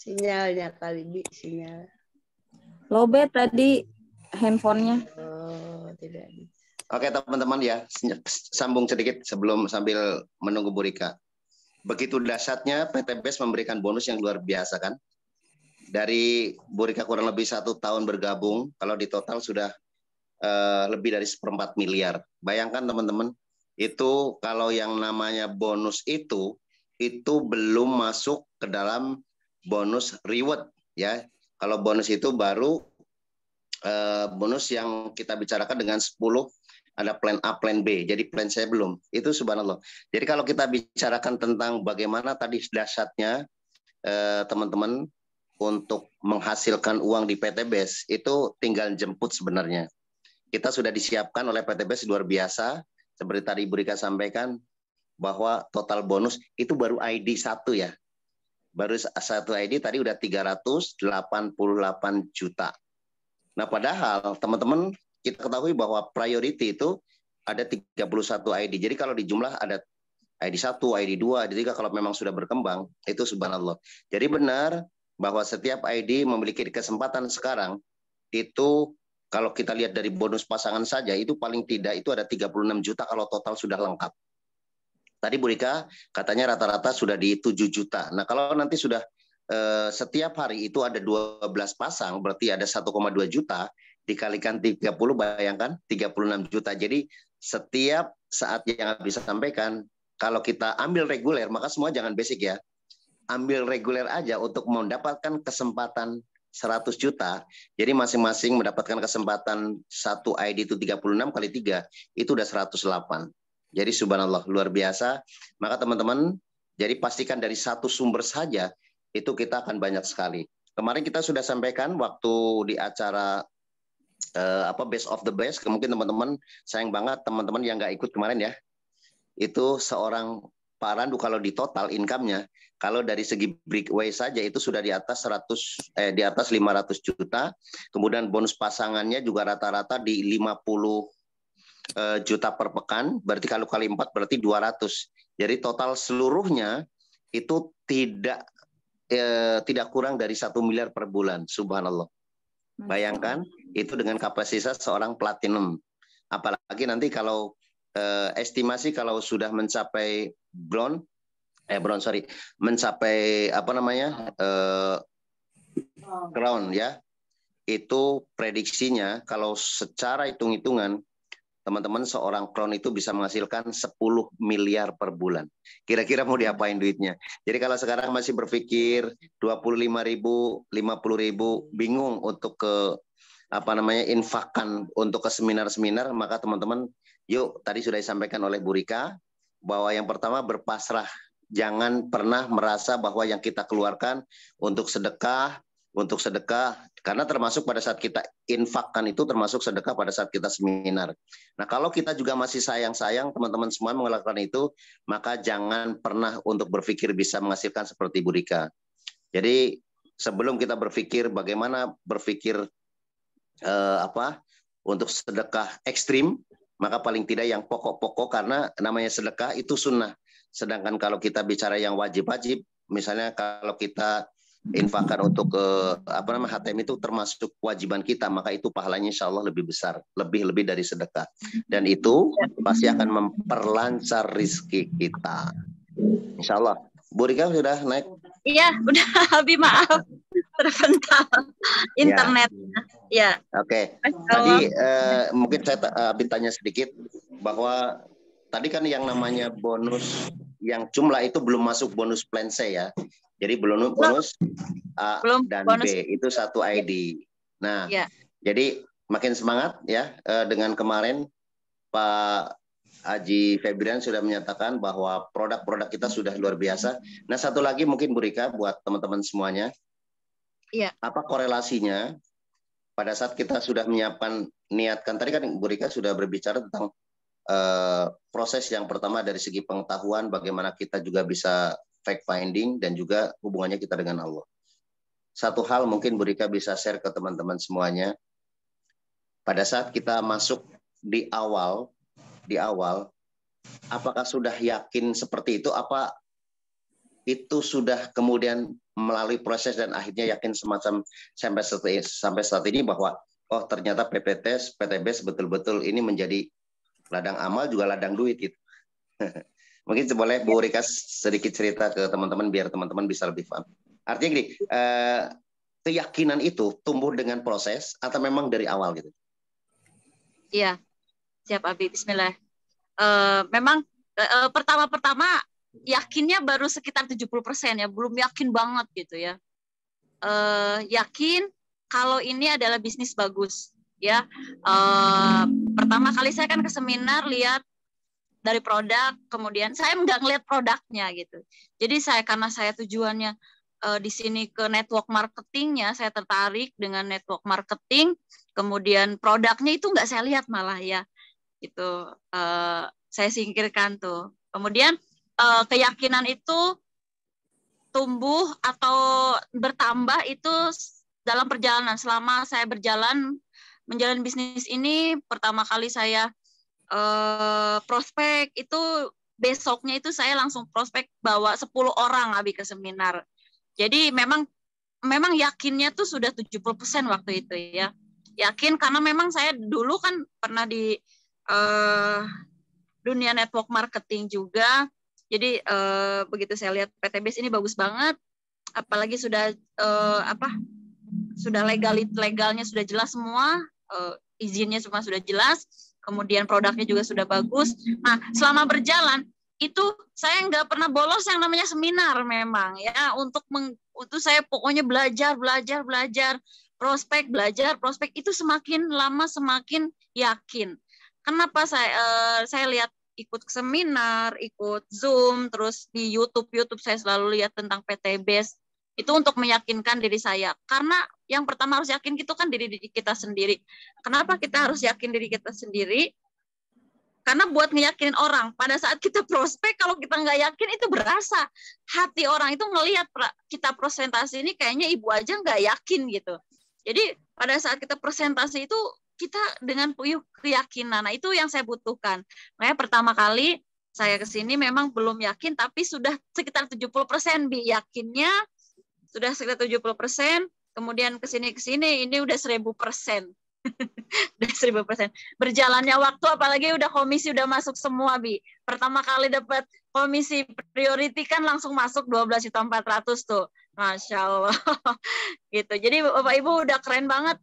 Sinyalnya kali, Bi. Sinyal. Lobet tadi handphonenya. Oh, tidak. Oke, teman-teman ya. Sambung sedikit sambil menunggu Bu Rika. Begitu dahsyatnya PT BES memberikan bonus yang luar biasa kan. Dari Bu Rika kurang lebih 1 tahun bergabung, kalau di total sudah lebih dari 1/4 miliar. Bayangkan teman-teman, Itu kalau yang namanya bonus itu belum masuk ke dalam bonus reward ya. Kalau bonus itu baru bonus yang kita bicarakan dengan 10, ada plan A, plan B. Jadi plan saya belum. Itu subhanallah. Jadi kalau kita bicarakan tentang bagaimana tadi dahsyatnya teman-teman untuk menghasilkan uang di PTBS, itu tinggal jemput sebenarnya. Kita sudah disiapkan oleh PTBS luar biasa. Seperti tadi Ibu Rika sampaikan, bahwa total bonus itu baru ID 1 ya. Baru satu ID tadi udah 388 juta. Nah padahal teman-teman kita ketahui bahwa priority itu ada 31 ID. Jadi kalau di jumlah ada ID 1, ID 2, ID 3 kalau memang sudah berkembang, itu subhanallah. Jadi benar bahwa setiap ID memiliki kesempatan sekarang, itu kalau kita lihat dari bonus pasangan saja, itu paling tidak itu ada 36 juta kalau total sudah lengkap. Tadi Bu Rika katanya rata-rata sudah di 7 juta. Nah kalau nanti sudah setiap hari itu ada 12 pasang, berarti ada 1,2 juta, dikalikan 30, bayangkan 36 juta. Jadi setiap saat yang bisa sampaikan, kalau kita ambil reguler, maka semua jangan basic ya. Ambil reguler aja untuk mendapatkan kesempatan 100 juta. Jadi masing-masing mendapatkan kesempatan satu ID itu 36 kali 3, itu udah 108. Jadi subhanallah, luar biasa. Maka teman-teman, jadi pastikan dari satu sumber saja, itu kita akan banyak sekali. Kemarin kita sudah sampaikan waktu di acara best of the best, mungkin teman-teman, sayang banget teman-teman yang nggak ikut kemarin ya. Itu seorang Pak Randu kalau di total income-nya, kalau dari segi breakaway saja itu sudah di atas 500 juta. Kemudian bonus pasangannya juga rata-rata di 50 juta per pekan, berarti kalau kali 4 berarti 200. Jadi total seluruhnya itu tidak kurang dari 1 miliar per bulan, subhanallah. Bayangkan itu dengan kapasitas seorang platinum. Apalagi nanti kalau estimasi kalau sudah mencapai mencapai crown ya, itu prediksinya kalau secara hitung-hitungan teman-teman seorang crown itu bisa menghasilkan 10 miliar per bulan. Kira-kira mau diapain duitnya? Jadi kalau sekarang masih berpikir 25.000, 50.000, bingung untuk ke infakkan untuk ke seminar-seminar, maka teman-teman yuk, tadi sudah disampaikan oleh Bu Rika bahwa yang pertama berpasrah. Jangan pernah merasa bahwa yang kita keluarkan untuk sedekah, karena termasuk pada saat kita infakkan itu termasuk sedekah pada saat kita seminar. Nah kalau kita juga masih sayang-sayang teman-teman semua melakukan itu, maka jangan pernah untuk berpikir bisa menghasilkan seperti Bu Rika. Jadi sebelum kita berpikir bagaimana berpikir untuk sedekah ekstrim, maka paling tidak yang pokok-pokok, karena namanya sedekah itu sunnah. Sedangkan kalau kita bicara yang wajib-wajib, misalnya kalau kita infakkan untuk HTM itu termasuk kewajiban kita, maka itu pahalanya insya Allah lebih besar, lebih dari sedekah. Dan itu pasti akan memperlancar rizki kita. Insya Allah. Bu Rika sudah naik? Iya, udah. Abi maaf, terpental internet. Ya. Oke. Tadi mungkin saya tanya sedikit bahwa tadi kan yang namanya bonus yang jumlah itu belum masuk bonus plan C ya. Jadi belum bonus A dan bonus B itu satu ID. Nah, ya. Jadi makin semangat ya dengan kemarin Pak Haji Febrian sudah menyatakan bahwa produk-produk kita sudah luar biasa. Nah, satu lagi mungkin Bu Rika buat teman-teman semuanya. Iya. Apa korelasinya pada saat kita sudah niatkan tadi kan Bu Rika sudah berbicara tentang proses yang pertama dari segi pengetahuan, bagaimana kita juga bisa fact finding dan juga hubungannya kita dengan Allah. Satu hal mungkin Bu Rika bisa share ke teman-teman semuanya. Pada saat kita masuk di awal, apakah sudah yakin seperti itu? Apa itu sudah kemudian melalui proses dan akhirnya yakin semacam sampai saat ini bahwa oh ternyata PTBS betul-betul ini menjadi ladang amal juga ladang duit gitu. Mungkin boleh Bu Rika sedikit cerita ke teman-teman biar teman-teman bisa lebih paham. Artinya gini, keyakinan itu tumbuh dengan proses atau memang dari awal gitu? Iya, siap Abi. Bismillah. memang pertama-pertama yakinnya baru sekitar 70% ya, belum yakin banget gitu ya. Yakin kalau ini adalah bisnis bagus ya. Pertama kali saya kan ke seminar lihat dari produk, kemudian saya nggak ngeliat produknya gitu. Jadi karena saya tujuannya di sini ke network marketingnya, saya tertarik dengan network marketing, kemudian produknya itu nggak saya lihat malah ya, gitu. Saya singkirkan tuh. Kemudian keyakinan itu tumbuh atau bertambah itu dalam perjalanan. Selama saya menjalani bisnis ini, pertama kali saya prospek itu besoknya itu saya langsung prospek bawa 10 orang Abi ke seminar. Jadi memang yakinnya tuh sudah 70% waktu itu ya. Yakin karena memang saya dulu kan pernah di dunia network marketing juga. Jadi begitu saya lihat PTBS ini bagus banget, apalagi sudah sudah legalnya sudah jelas semua, izinnya semua sudah jelas, kemudian produknya juga sudah bagus. Nah, selama berjalan itu saya nggak pernah bolos yang namanya seminar memang ya, untuk saya pokoknya belajar, prospek itu semakin lama semakin yakin. Kenapa saya lihat ikut seminar, ikut Zoom, terus di YouTube saya selalu lihat tentang PTBS. Itu untuk meyakinkan diri saya. Karena yang pertama harus yakin itu kan diri kita sendiri. Kenapa kita harus yakin diri kita sendiri? Karena buat ngeyakinin orang. Pada saat kita prospek, kalau kita nggak yakin itu berasa. Hati orang itu ngelihat kita presentasi ini kayaknya ibu aja nggak yakin gitu. Jadi pada saat kita presentasi itu kita dengan puyuh keyakinan. Nah, itu yang saya butuhkan. Makanya pertama kali saya ke sini memang belum yakin, tapi sudah sekitar 70% yakinnya, sudah sekitar 70%, kemudian ke sini ini udah 1000%. Udah 1000%. Berjalannya waktu, apalagi udah komisi udah masuk semua, Bi. Pertama kali dapat komisi priority kan langsung masuk 12.400.000 tuh. Masya Allah. Gitu. Jadi Bapak Ibu udah keren banget.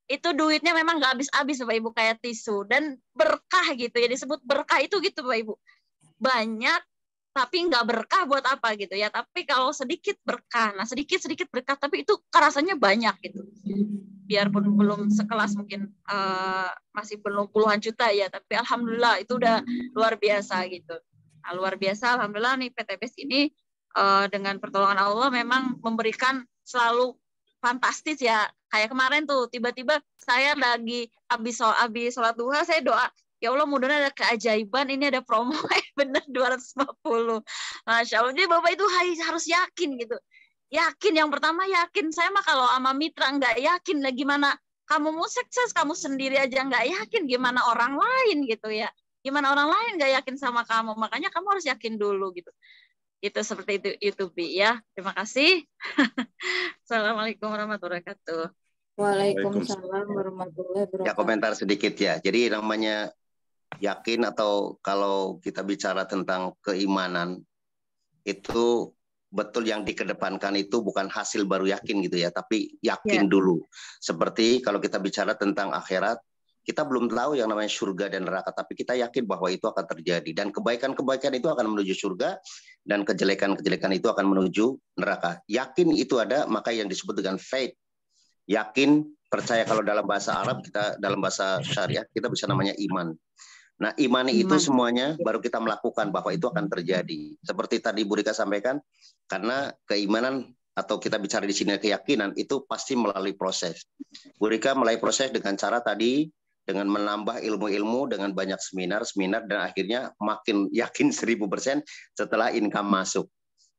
Itu duitnya memang nggak habis-habis Bapak Ibu, kayak tisu, dan berkah gitu ya, disebut berkah itu gitu Bapak Ibu, banyak tapi nggak berkah buat apa gitu ya, tapi kalau sedikit berkah, nah sedikit berkah tapi itu rasanya banyak gitu, biarpun belum sekelas mungkin masih belum puluhan juta ya, tapi alhamdulillah itu udah luar biasa gitu. Nah, luar biasa alhamdulillah nih PTBS ini dengan pertolongan Allah memang memberikan selalu fantastis ya. Kayak kemarin tuh tiba-tiba saya lagi habis sholat duha, saya doa, ya Allah mudah-mudahan ada keajaiban, ini ada promo bener 250. Masya Allah. Jadi Bapak itu harus yakin gitu. Yakin, yang pertama yakin. Saya mah kalau sama mitra nggak yakin lah, gimana kamu mau sukses, kamu sendiri aja nggak yakin, gimana orang lain gitu ya. Gimana orang lain nggak yakin sama kamu, makanya kamu harus yakin dulu gitu. Itu seperti itu Bi ya. Terima kasih. Assalamualaikum warahmatullahi wabarakatuh. Waalaikumsalam warahmatullahi wabarakatuh. Ya, komentar sedikit ya. Jadi namanya yakin, atau kalau kita bicara tentang keimanan, itu betul yang dikedepankan itu bukan hasil baru yakin gitu ya, tapi yakin dulu. Seperti kalau kita bicara tentang akhirat, kita belum tahu yang namanya surga dan neraka, tapi kita yakin bahwa itu akan terjadi. Dan kebaikan-kebaikan itu akan menuju surga, dan kejelekan-kejelekan itu akan menuju neraka. Yakin itu ada, maka yang disebut dengan faith. Yakin, percaya, kalau dalam bahasa Arab, dalam bahasa syariah, kita bisa namanya iman. Nah, imani itu semuanya baru kita melakukan bahwa itu akan terjadi. Seperti tadi Bu Rika sampaikan, karena keimanan atau kita bicara di sini keyakinan, itu pasti melalui proses. Bu Rika melalui proses dengan cara tadi, dengan menambah ilmu-ilmu, dengan banyak seminar, dan akhirnya makin yakin 1000% setelah income masuk.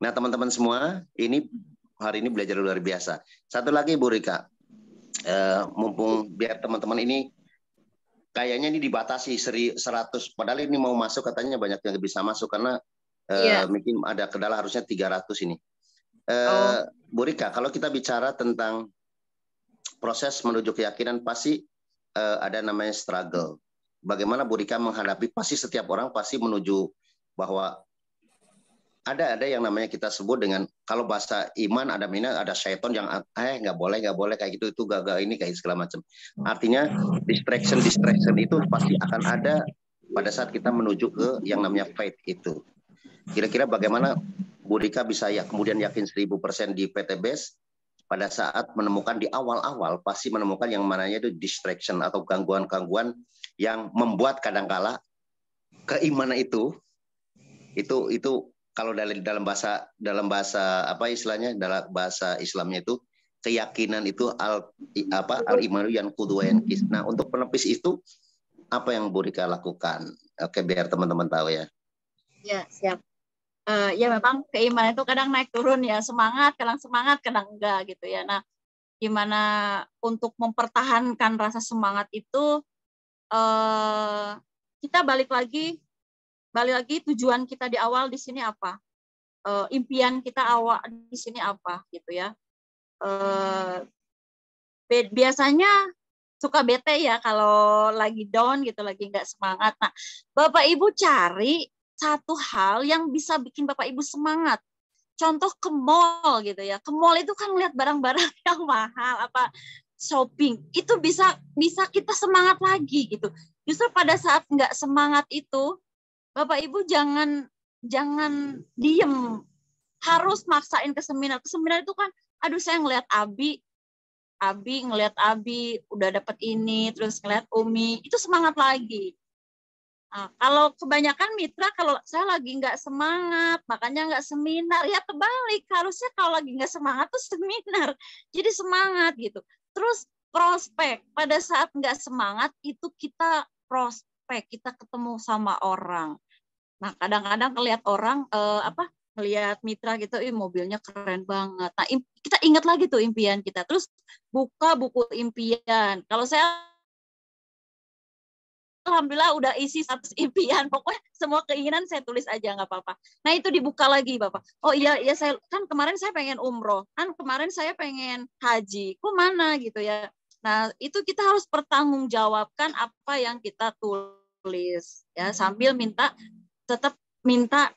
Nah, teman-teman semua, ini hari ini belajar luar biasa. Satu lagi Bu Rika, mumpung biar teman-teman ini, kayaknya ini dibatasi 100, padahal ini mau masuk katanya banyak yang bisa masuk, karena mungkin ada kendala, harusnya 300 ini. Bu Rika, kalau kita bicara tentang proses menuju keyakinan, pasti ada namanya struggle. Bagaimana Bu Rika menghadapi, pasti setiap orang pasti menuju bahwa ada yang namanya kita sebut dengan, kalau bahasa iman ada syaitan yang nggak boleh kayak gitu, itu gagal ini kayak segala macam. Artinya distraction itu pasti akan ada pada saat kita menuju ke yang namanya faith itu. Kira-kira bagaimana Bu Rika bisa kemudian yakin 1000% di PTBS pada saat menemukan di awal-awal pasti menemukan yang mananya itu distraction atau gangguan-gangguan yang membuat kadangkala keimanan itu kalau dalam bahasa apa istilahnya, dalam bahasa Islamnya itu keyakinan itu al-imanu yang kudu yang kis. Nah, untuk penepis itu apa yang Bu Rika lakukan? Oke, biar teman-teman tahu ya. Ya, siap. Ya memang keimanan itu kadang naik turun ya, semangat, kadang enggak gitu ya. Nah, gimana untuk mempertahankan rasa semangat itu, kita balik lagi tujuan kita di awal di sini apa, impian kita awal di sini apa gitu ya. Biasanya suka bete ya kalau lagi down gitu, lagi nggak semangat. Nah, Bapak Ibu cari satu hal yang bisa bikin Bapak Ibu semangat. Contoh ke mall gitu ya. Ke mall itu kan lihat barang-barang yang mahal, apa shopping. Itu bisa kita semangat lagi gitu. Justru pada saat nggak semangat itu, Bapak Ibu jangan diem. Harus maksain ke seminar. Ke seminar itu kan, aduh saya ngelihat ngelihat Abi udah dapat ini, terus ngelihat Umi, itu semangat lagi. Nah, kalau kebanyakan mitra, kalau saya lagi nggak semangat, makanya nggak seminar, ya kebalik. Harusnya kalau lagi nggak semangat tuh seminar. Jadi semangat gitu. Terus prospek, pada saat nggak semangat itu kita prospek, kita ketemu sama orang. Nah, kadang-kadang ngelihat orang, ngelihat mitra gitu, mobilnya keren banget. Nah, kita ingat lagi tuh impian kita. Terus buka buku impian. Kalau saya alhamdulillah udah isi 100 impian, pokoknya semua keinginan saya tulis aja, nggak apa-apa. Nah, itu dibuka lagi Bapak. Oh iya saya kan kemarin saya pengen umroh, kan kemarin saya pengen haji, kok mana gitu ya. Nah, itu kita harus pertanggungjawabkan apa yang kita tulis ya, sambil tetap minta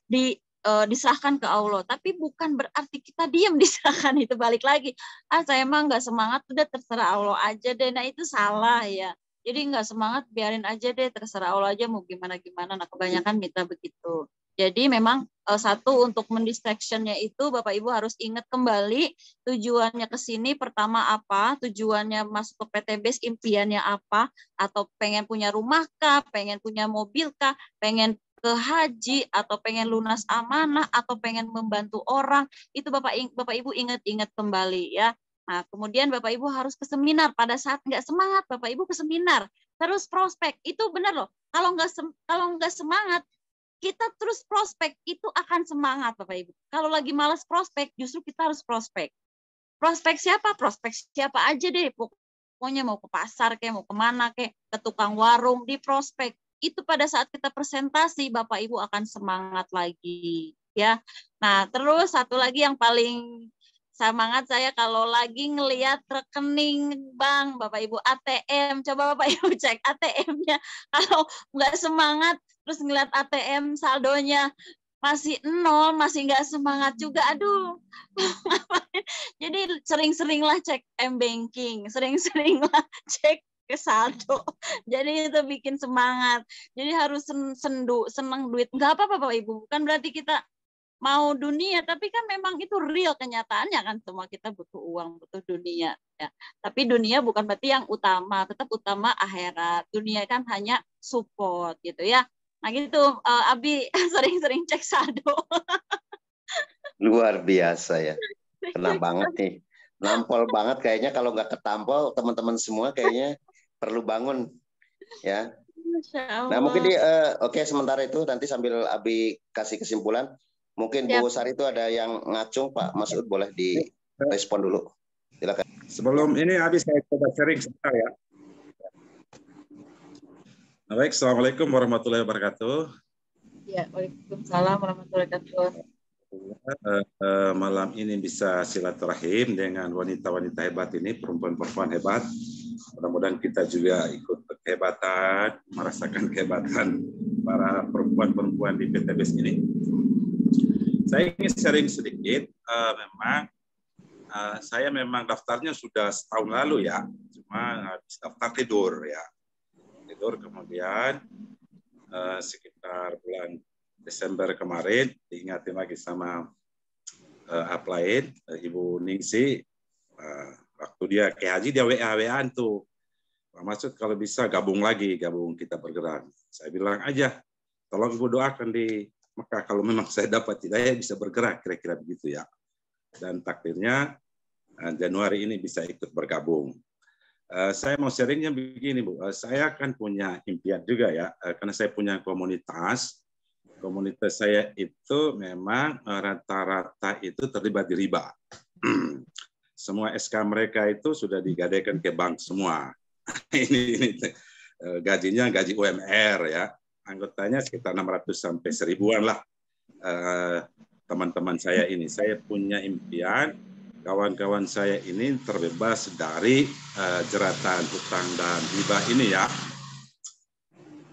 diserahkan ke Allah. Tapi bukan berarti kita diam diserahkan, itu balik lagi. Saya emang nggak semangat, udah terserah Allah aja deh. Nah, itu salah ya. Jadi nggak semangat, biarin aja deh, terserah Allah aja mau gimana-gimana. Nah, kebanyakan minta begitu. Jadi memang satu, untuk mendistractionnya itu Bapak Ibu harus ingat kembali tujuannya ke sini. Pertama apa? Tujuannya masuk ke PTBS, impiannya apa? Atau pengen punya rumah kah? Pengen punya mobil kah? Pengen ke haji, atau pengen lunas amanah, atau pengen membantu orang? Itu Bapak Ibu ingat-ingat kembali ya. Nah, kemudian Bapak Ibu harus ke seminar. Pada saat nggak semangat, Bapak Ibu ke seminar. Terus prospek, itu benar loh. Kalau nggak semangat, kita terus prospek, itu akan semangat Bapak Ibu. Kalau lagi malas prospek, justru kita harus prospek. Prospek siapa? Prospek siapa aja deh. Pokoknya mau ke pasar, kayak mau kemana, kayak ke tukang warung, di prospek. Itu pada saat kita presentasi, Bapak Ibu akan semangat lagi. Ya. Nah, terus satu lagi yang paling semangat saya kalau lagi ngelihat rekening bank, Bapak Ibu, ATM. Coba Bapak Ibu cek ATM-nya. Kalau nggak semangat, terus ngelihat ATM saldonya masih 0, masih nggak semangat juga. Aduh. Jadi sering-seringlah cek M-Banking, sering-seringlah cek ke saldo. Jadi itu bikin semangat. Jadi harus seneng duit. Nggak apa-apa Bapak Ibu. Bukan berarti kita mau dunia, tapi kan memang itu real kenyataannya kan, semua kita butuh uang, butuh dunia ya. Tapi dunia bukan berarti yang utama, tetap utama akhirat. Dunia kan hanya support gitu ya. Nah gitu, Abi sering-sering cek saldo. Luar biasa ya. Kena banget nih. Nampol banget kayaknya, kalau nggak ketampol teman-teman semua kayaknya perlu bangun ya. Nah, mungkin oke, sementara itu nanti sambil Abi kasih kesimpulan. Mungkin Bu Sari itu ada yang ngacung, Pak Masud, boleh direspon dulu. Silakan. Sebelum ini habis saya coba sharing sebentar ya. Baik, Assalamualaikum warahmatullahi wabarakatuh. Ya, Waalaikumsalam warahmatullahi wabarakatuh. Malam ini bisa silaturahim dengan wanita-wanita hebat ini, perempuan-perempuan hebat. Mudah-mudahan kita juga ikut kehebatan, merasakan kehebatan para perempuan-perempuan di PTBS ini. Saya ingin sharing sedikit. Saya memang daftarnya sudah setahun lalu ya, cuma habis daftar tidur ya, kemudian sekitar bulan Desember kemarin, diingatin lagi sama upline Ibu Ningsi, waktu dia ke haji dia WA-WAan tuh, Pak Masud kalau bisa gabung kita bergerak. Saya bilang aja, tolong Ibu doakan di Mekah kalau memang saya dapat hidayah bisa bergerak, kira-kira begitu ya. Dan takdirnya Januari ini bisa ikut bergabung. Saya mau sharingnya begini Bu, saya kan punya impian juga ya, karena saya punya komunitas. Komunitas saya itu memang rata-rata itu terlibat di riba. Semua SK mereka itu sudah digadaikan ke bank semua. ini gajinya gaji UMR ya, anggotanya sekitar 600 sampai 1000-an lah. Teman-teman saya ini, saya punya impian kawan-kawan saya ini terbebas dari jeratan hutang dan riba ini ya.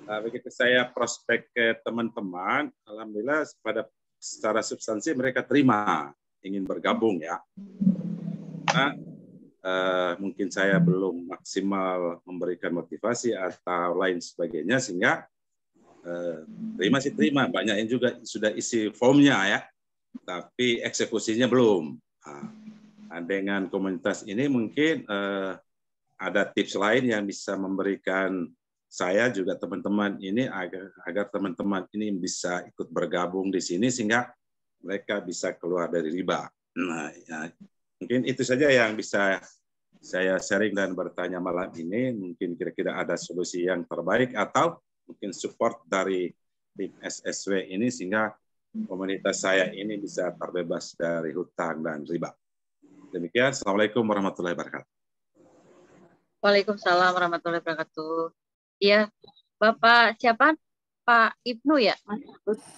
Begitu saya prospek ke teman-teman, alhamdulillah secara substansi mereka terima ingin bergabung ya. Nah, mungkin saya belum maksimal memberikan motivasi atau lain sebagainya sehingga terima sih terima, banyak yang juga sudah isi formnya ya, tapi eksekusinya belum. Nah, dengan komunitas ini mungkin ada tips lain yang bisa memberikan saya juga teman-teman ini agar teman-teman ini bisa ikut bergabung di sini sehingga mereka bisa keluar dari riba. Nah, ya, mungkin itu saja yang bisa saya sharing dan bertanya malam ini. Mungkin kira-kira ada solusi yang terbaik atau mungkin support dari tim SSW ini sehingga komunitas saya ini bisa terbebas dari hutang dan riba. Demikian, Assalamualaikum warahmatullahi wabarakatuh. Waalaikumsalam warahmatullahi wabarakatuh. Iya, Bapak siapa? Pak Ibnu ya?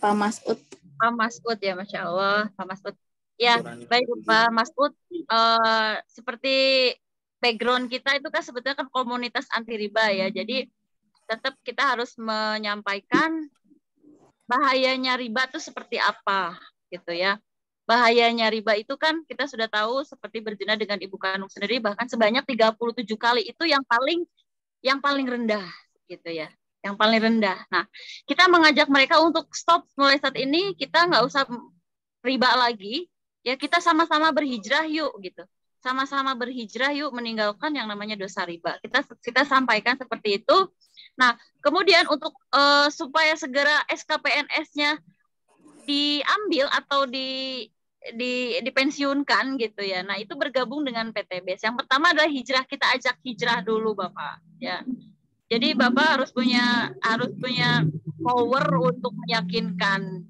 Pak Masud. Pak Masud ya, Masya Allah. Pak Masud. Ya, baik Pak Masud. Seperti background kita itu kan sebetulnya kan komunitas anti riba ya. Jadi tetap kita harus menyampaikan bahayanya riba itu seperti apa gitu ya. Bahayanya riba itu kan kita sudah tahu seperti berzina dengan ibu kandung sendiri bahkan sebanyak 37 kali itu yang paling rendah gitu ya. Yang paling rendah. Nah, kita mengajak mereka untuk stop mulai saat ini, kita nggak usah riba lagi. Ya, kita sama-sama berhijrah yuk gitu. Sama-sama berhijrah yuk meninggalkan yang namanya dosa riba. Kita sampaikan seperti itu. Nah, kemudian untuk supaya segera SKPNS-nya diambil atau dipensiunkan gitu ya. Nah, itu bergabung dengan PTBS. Yang pertama adalah hijrah, kita ajak hijrah dulu Bapak ya. Jadi Bapak harus punya power untuk meyakinkan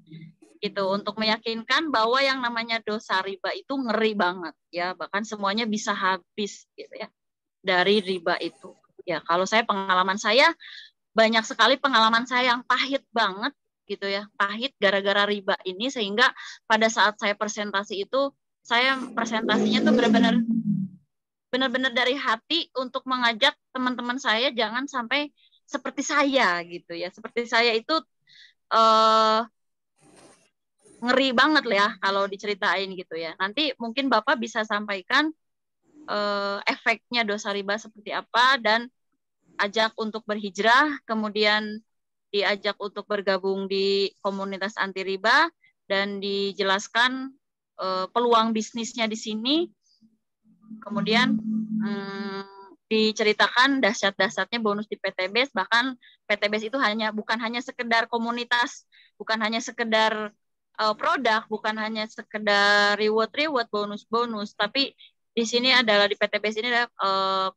gitu, untuk meyakinkan bahwa yang namanya dosa riba itu ngeri banget ya, bahkan semuanya bisa habis gitu ya dari riba itu. Ya, kalau pengalaman saya banyak sekali pengalaman saya yang pahit banget gitu ya, pahit gara-gara riba ini sehingga pada saat saya presentasi itu saya presentasinya tuh benar-benar dari hati untuk mengajak teman-teman saya jangan sampai seperti saya gitu ya. Seperti saya itu ngeri banget lah ya kalau diceritain gitu ya. Nanti mungkin Bapak bisa sampaikan efeknya dosa riba seperti apa dan ajak untuk berhijrah, kemudian diajak untuk bergabung di komunitas anti riba dan dijelaskan peluang bisnisnya di sini. Kemudian diceritakan dahsyat-dahsyatnya bonus di PTBS, bahkan PTBS itu bukan hanya sekedar komunitas, bukan hanya sekedar produk, bukan hanya sekedar reward, bonus, tapi di sini adalah di PTBS ini adalah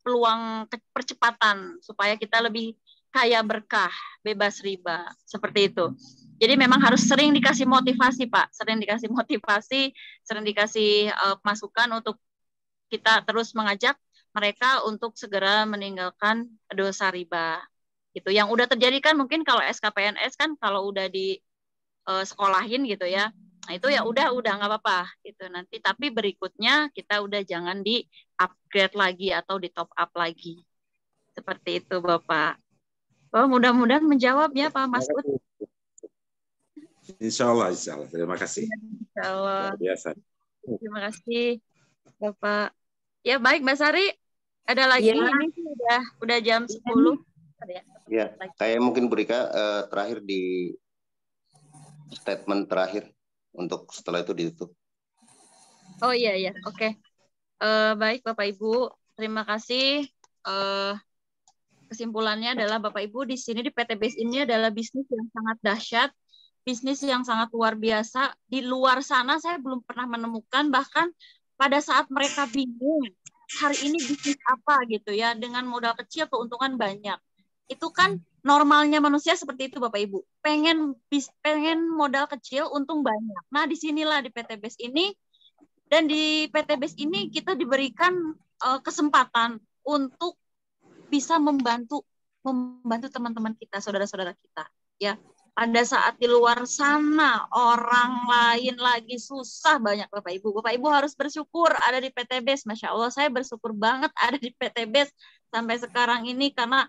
peluang percepatan supaya kita lebih kaya berkah, bebas riba, seperti itu. Jadi memang harus sering dikasih motivasi Pak, sering dikasih motivasi, sering dikasih masukan untuk kita terus mengajak mereka untuk segera meninggalkan dosa riba. Gitu. Yang udah terjadi kan mungkin kalau SKPNS kan kalau udah di sekolahin gitu ya. Nah, itu ya udah nggak apa-apa gitu. Nanti tapi berikutnya kita udah jangan di-upgrade lagi atau di-top up lagi. Seperti itu, Bapak. Oh, mudah-mudahan menjawab ya, Pak Masud. Insya Allah. Terima kasih. Insya Allah. Biasa. Terima kasih, Bapak. Ya baik Mbak Sari, ada lagi ya. Ini udah jam 10. Ya, kayak mungkin Bu Rika terakhir di statement terakhir untuk setelah itu ditutup. Oh iya, oke. Baik Bapak Ibu, terima kasih. Kesimpulannya adalah Bapak Ibu di sini di PT BES ini adalah bisnis yang sangat dahsyat, bisnis yang sangat luar biasa. Di luar sana saya belum pernah menemukan, bahkan pada saat mereka bingung hari ini bisnis apa gitu ya, dengan modal kecil keuntungan banyak. Itu kan normalnya manusia seperti itu Bapak Ibu. Pengen modal kecil untung banyak. Nah, disinilah di PT BES ini dan di PT BES ini kita diberikan kesempatan untuk bisa membantu teman-teman kita, saudara-saudara kita ya. Pada saat di luar sana orang lain lagi susah banyak Bapak Ibu. Bapak Ibu harus bersyukur ada di PT BES. Masya Allah, saya bersyukur banget ada di PT BES sampai sekarang ini karena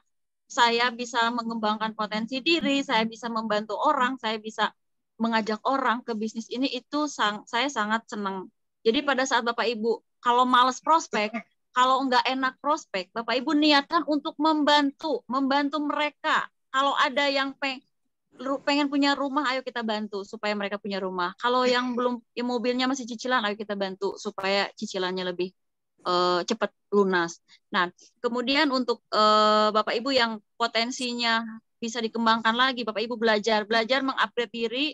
saya bisa mengembangkan potensi diri, saya bisa membantu orang, saya bisa mengajak orang ke bisnis ini, itu saya sangat senang. Jadi pada saat Bapak Ibu kalau males prospek, kalau enggak enak prospek, Bapak Ibu niatkan untuk membantu mereka. Kalau ada yang pengen punya rumah, ayo kita bantu supaya mereka punya rumah. Kalau yang belum, ya mobilnya masih cicilan, ayo kita bantu supaya cicilannya lebih cepat lunas. Nah, kemudian untuk Bapak Ibu yang potensinya bisa dikembangkan lagi, Bapak Ibu belajar mengupgrade diri,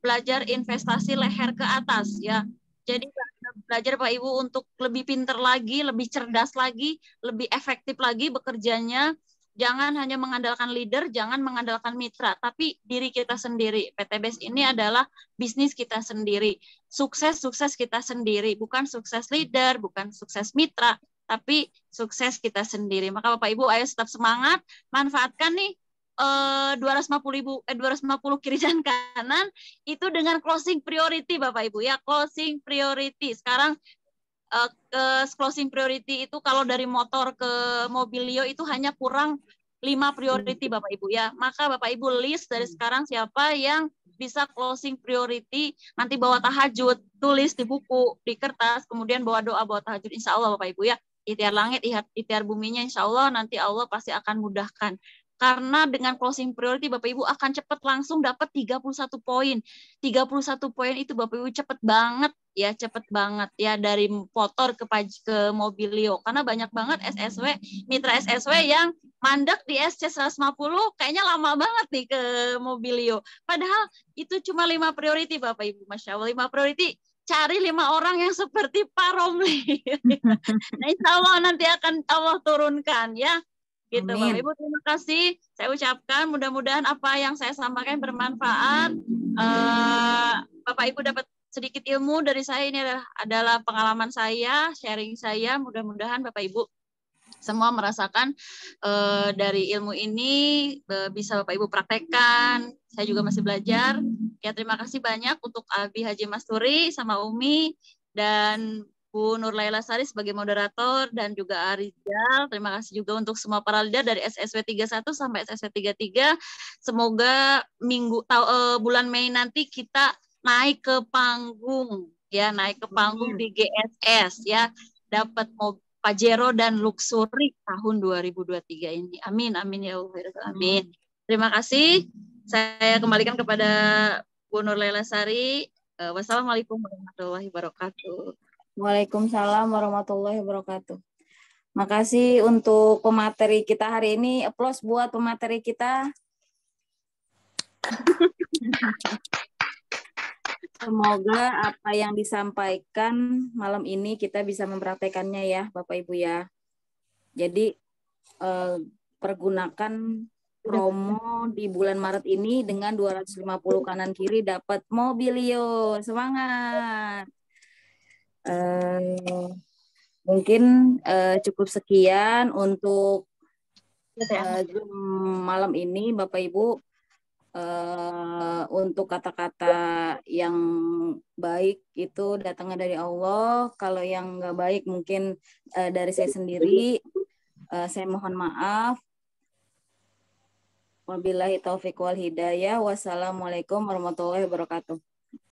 belajar investasi leher ke atas ya. Jadi belajar Bapak Ibu untuk lebih pintar lagi, lebih cerdas lagi, lebih efektif lagi bekerjanya. Jangan hanya mengandalkan leader, jangan mengandalkan mitra, tapi diri kita sendiri. PT BES ini adalah bisnis kita sendiri. Sukses kita sendiri, bukan sukses leader, bukan sukses mitra, tapi sukses kita sendiri. Maka Bapak Ibu ayo tetap semangat, manfaatkan nih 250 kiri dan kanan itu dengan closing priority Bapak Ibu ya, closing priority. Sekarang closing priority itu kalau dari motor ke Mobilio itu hanya kurang 5 priority Bapak Ibu ya. Maka Bapak Ibu list dari sekarang siapa yang bisa closing priority, nanti bawa tahajud, tulis di buku, di kertas, kemudian bawa doa bawa tahajud, insya Allah Bapak Ibu ya. Ikhtiar langit, ikhtiar buminya, insya Allah nanti Allah pasti akan mudahkan. Karena dengan closing priority Bapak Ibu akan cepat langsung dapat 31 poin. 31 poin itu Bapak Ibu cepat banget ya dari motor ke Mobilio. Karena banyak banget SSW, mitra SSW yang mandek di SC 150 kayaknya lama banget nih ke Mobilio. Padahal itu cuma 5 priority Bapak Ibu. Masya Allah, 5 priority. Cari 5 orang yang seperti Pak Romli. Nah, insya Allah nanti akan Allah turunkan ya. Gitu Bapak Ibu, terima kasih saya ucapkan, mudah-mudahan apa yang saya sampaikan bermanfaat. Bapak Ibu dapat sedikit ilmu dari saya, ini adalah pengalaman saya, sharing saya, mudah-mudahan Bapak Ibu semua merasakan dari ilmu ini bisa Bapak Ibu praktekkan. Saya juga masih belajar ya. Terima kasih banyak untuk Abi Haji Masturi sama Umi dan Bu Nur Laila Sari sebagai moderator dan juga Arizal. Terima kasih juga untuk semua para leader dari SSW 31 sampai SSW 33. Semoga bulan Mei nanti kita naik ke panggung ya, naik ke panggung di GSS ya, dapat Pajero dan Luxury tahun 2023 ini. Amin amin ya Allah. Amin. Terima kasih. Saya kembalikan kepada Bu Nur Laila Sari. Wassalamualaikum warahmatullahi wabarakatuh. Waalaikumsalam warahmatullahi wabarakatuh. Makasih untuk pemateri kita hari ini. Applause buat pemateri kita. Semoga apa yang disampaikan malam ini kita bisa mempraktekannya ya Bapak Ibu ya. Jadi pergunakan promo di bulan Maret ini dengan 250 kanan kiri dapat Mobilio. Semangat. Mungkin cukup sekian untuk Zoom malam ini Bapak Ibu. Untuk kata-kata yang baik itu datangnya dari Allah. Kalau yang nggak baik mungkin dari saya sendiri. Saya mohon maaf. Wabillahi taufiq wal hidayah. Wassalamualaikum warahmatullahi wabarakatuh.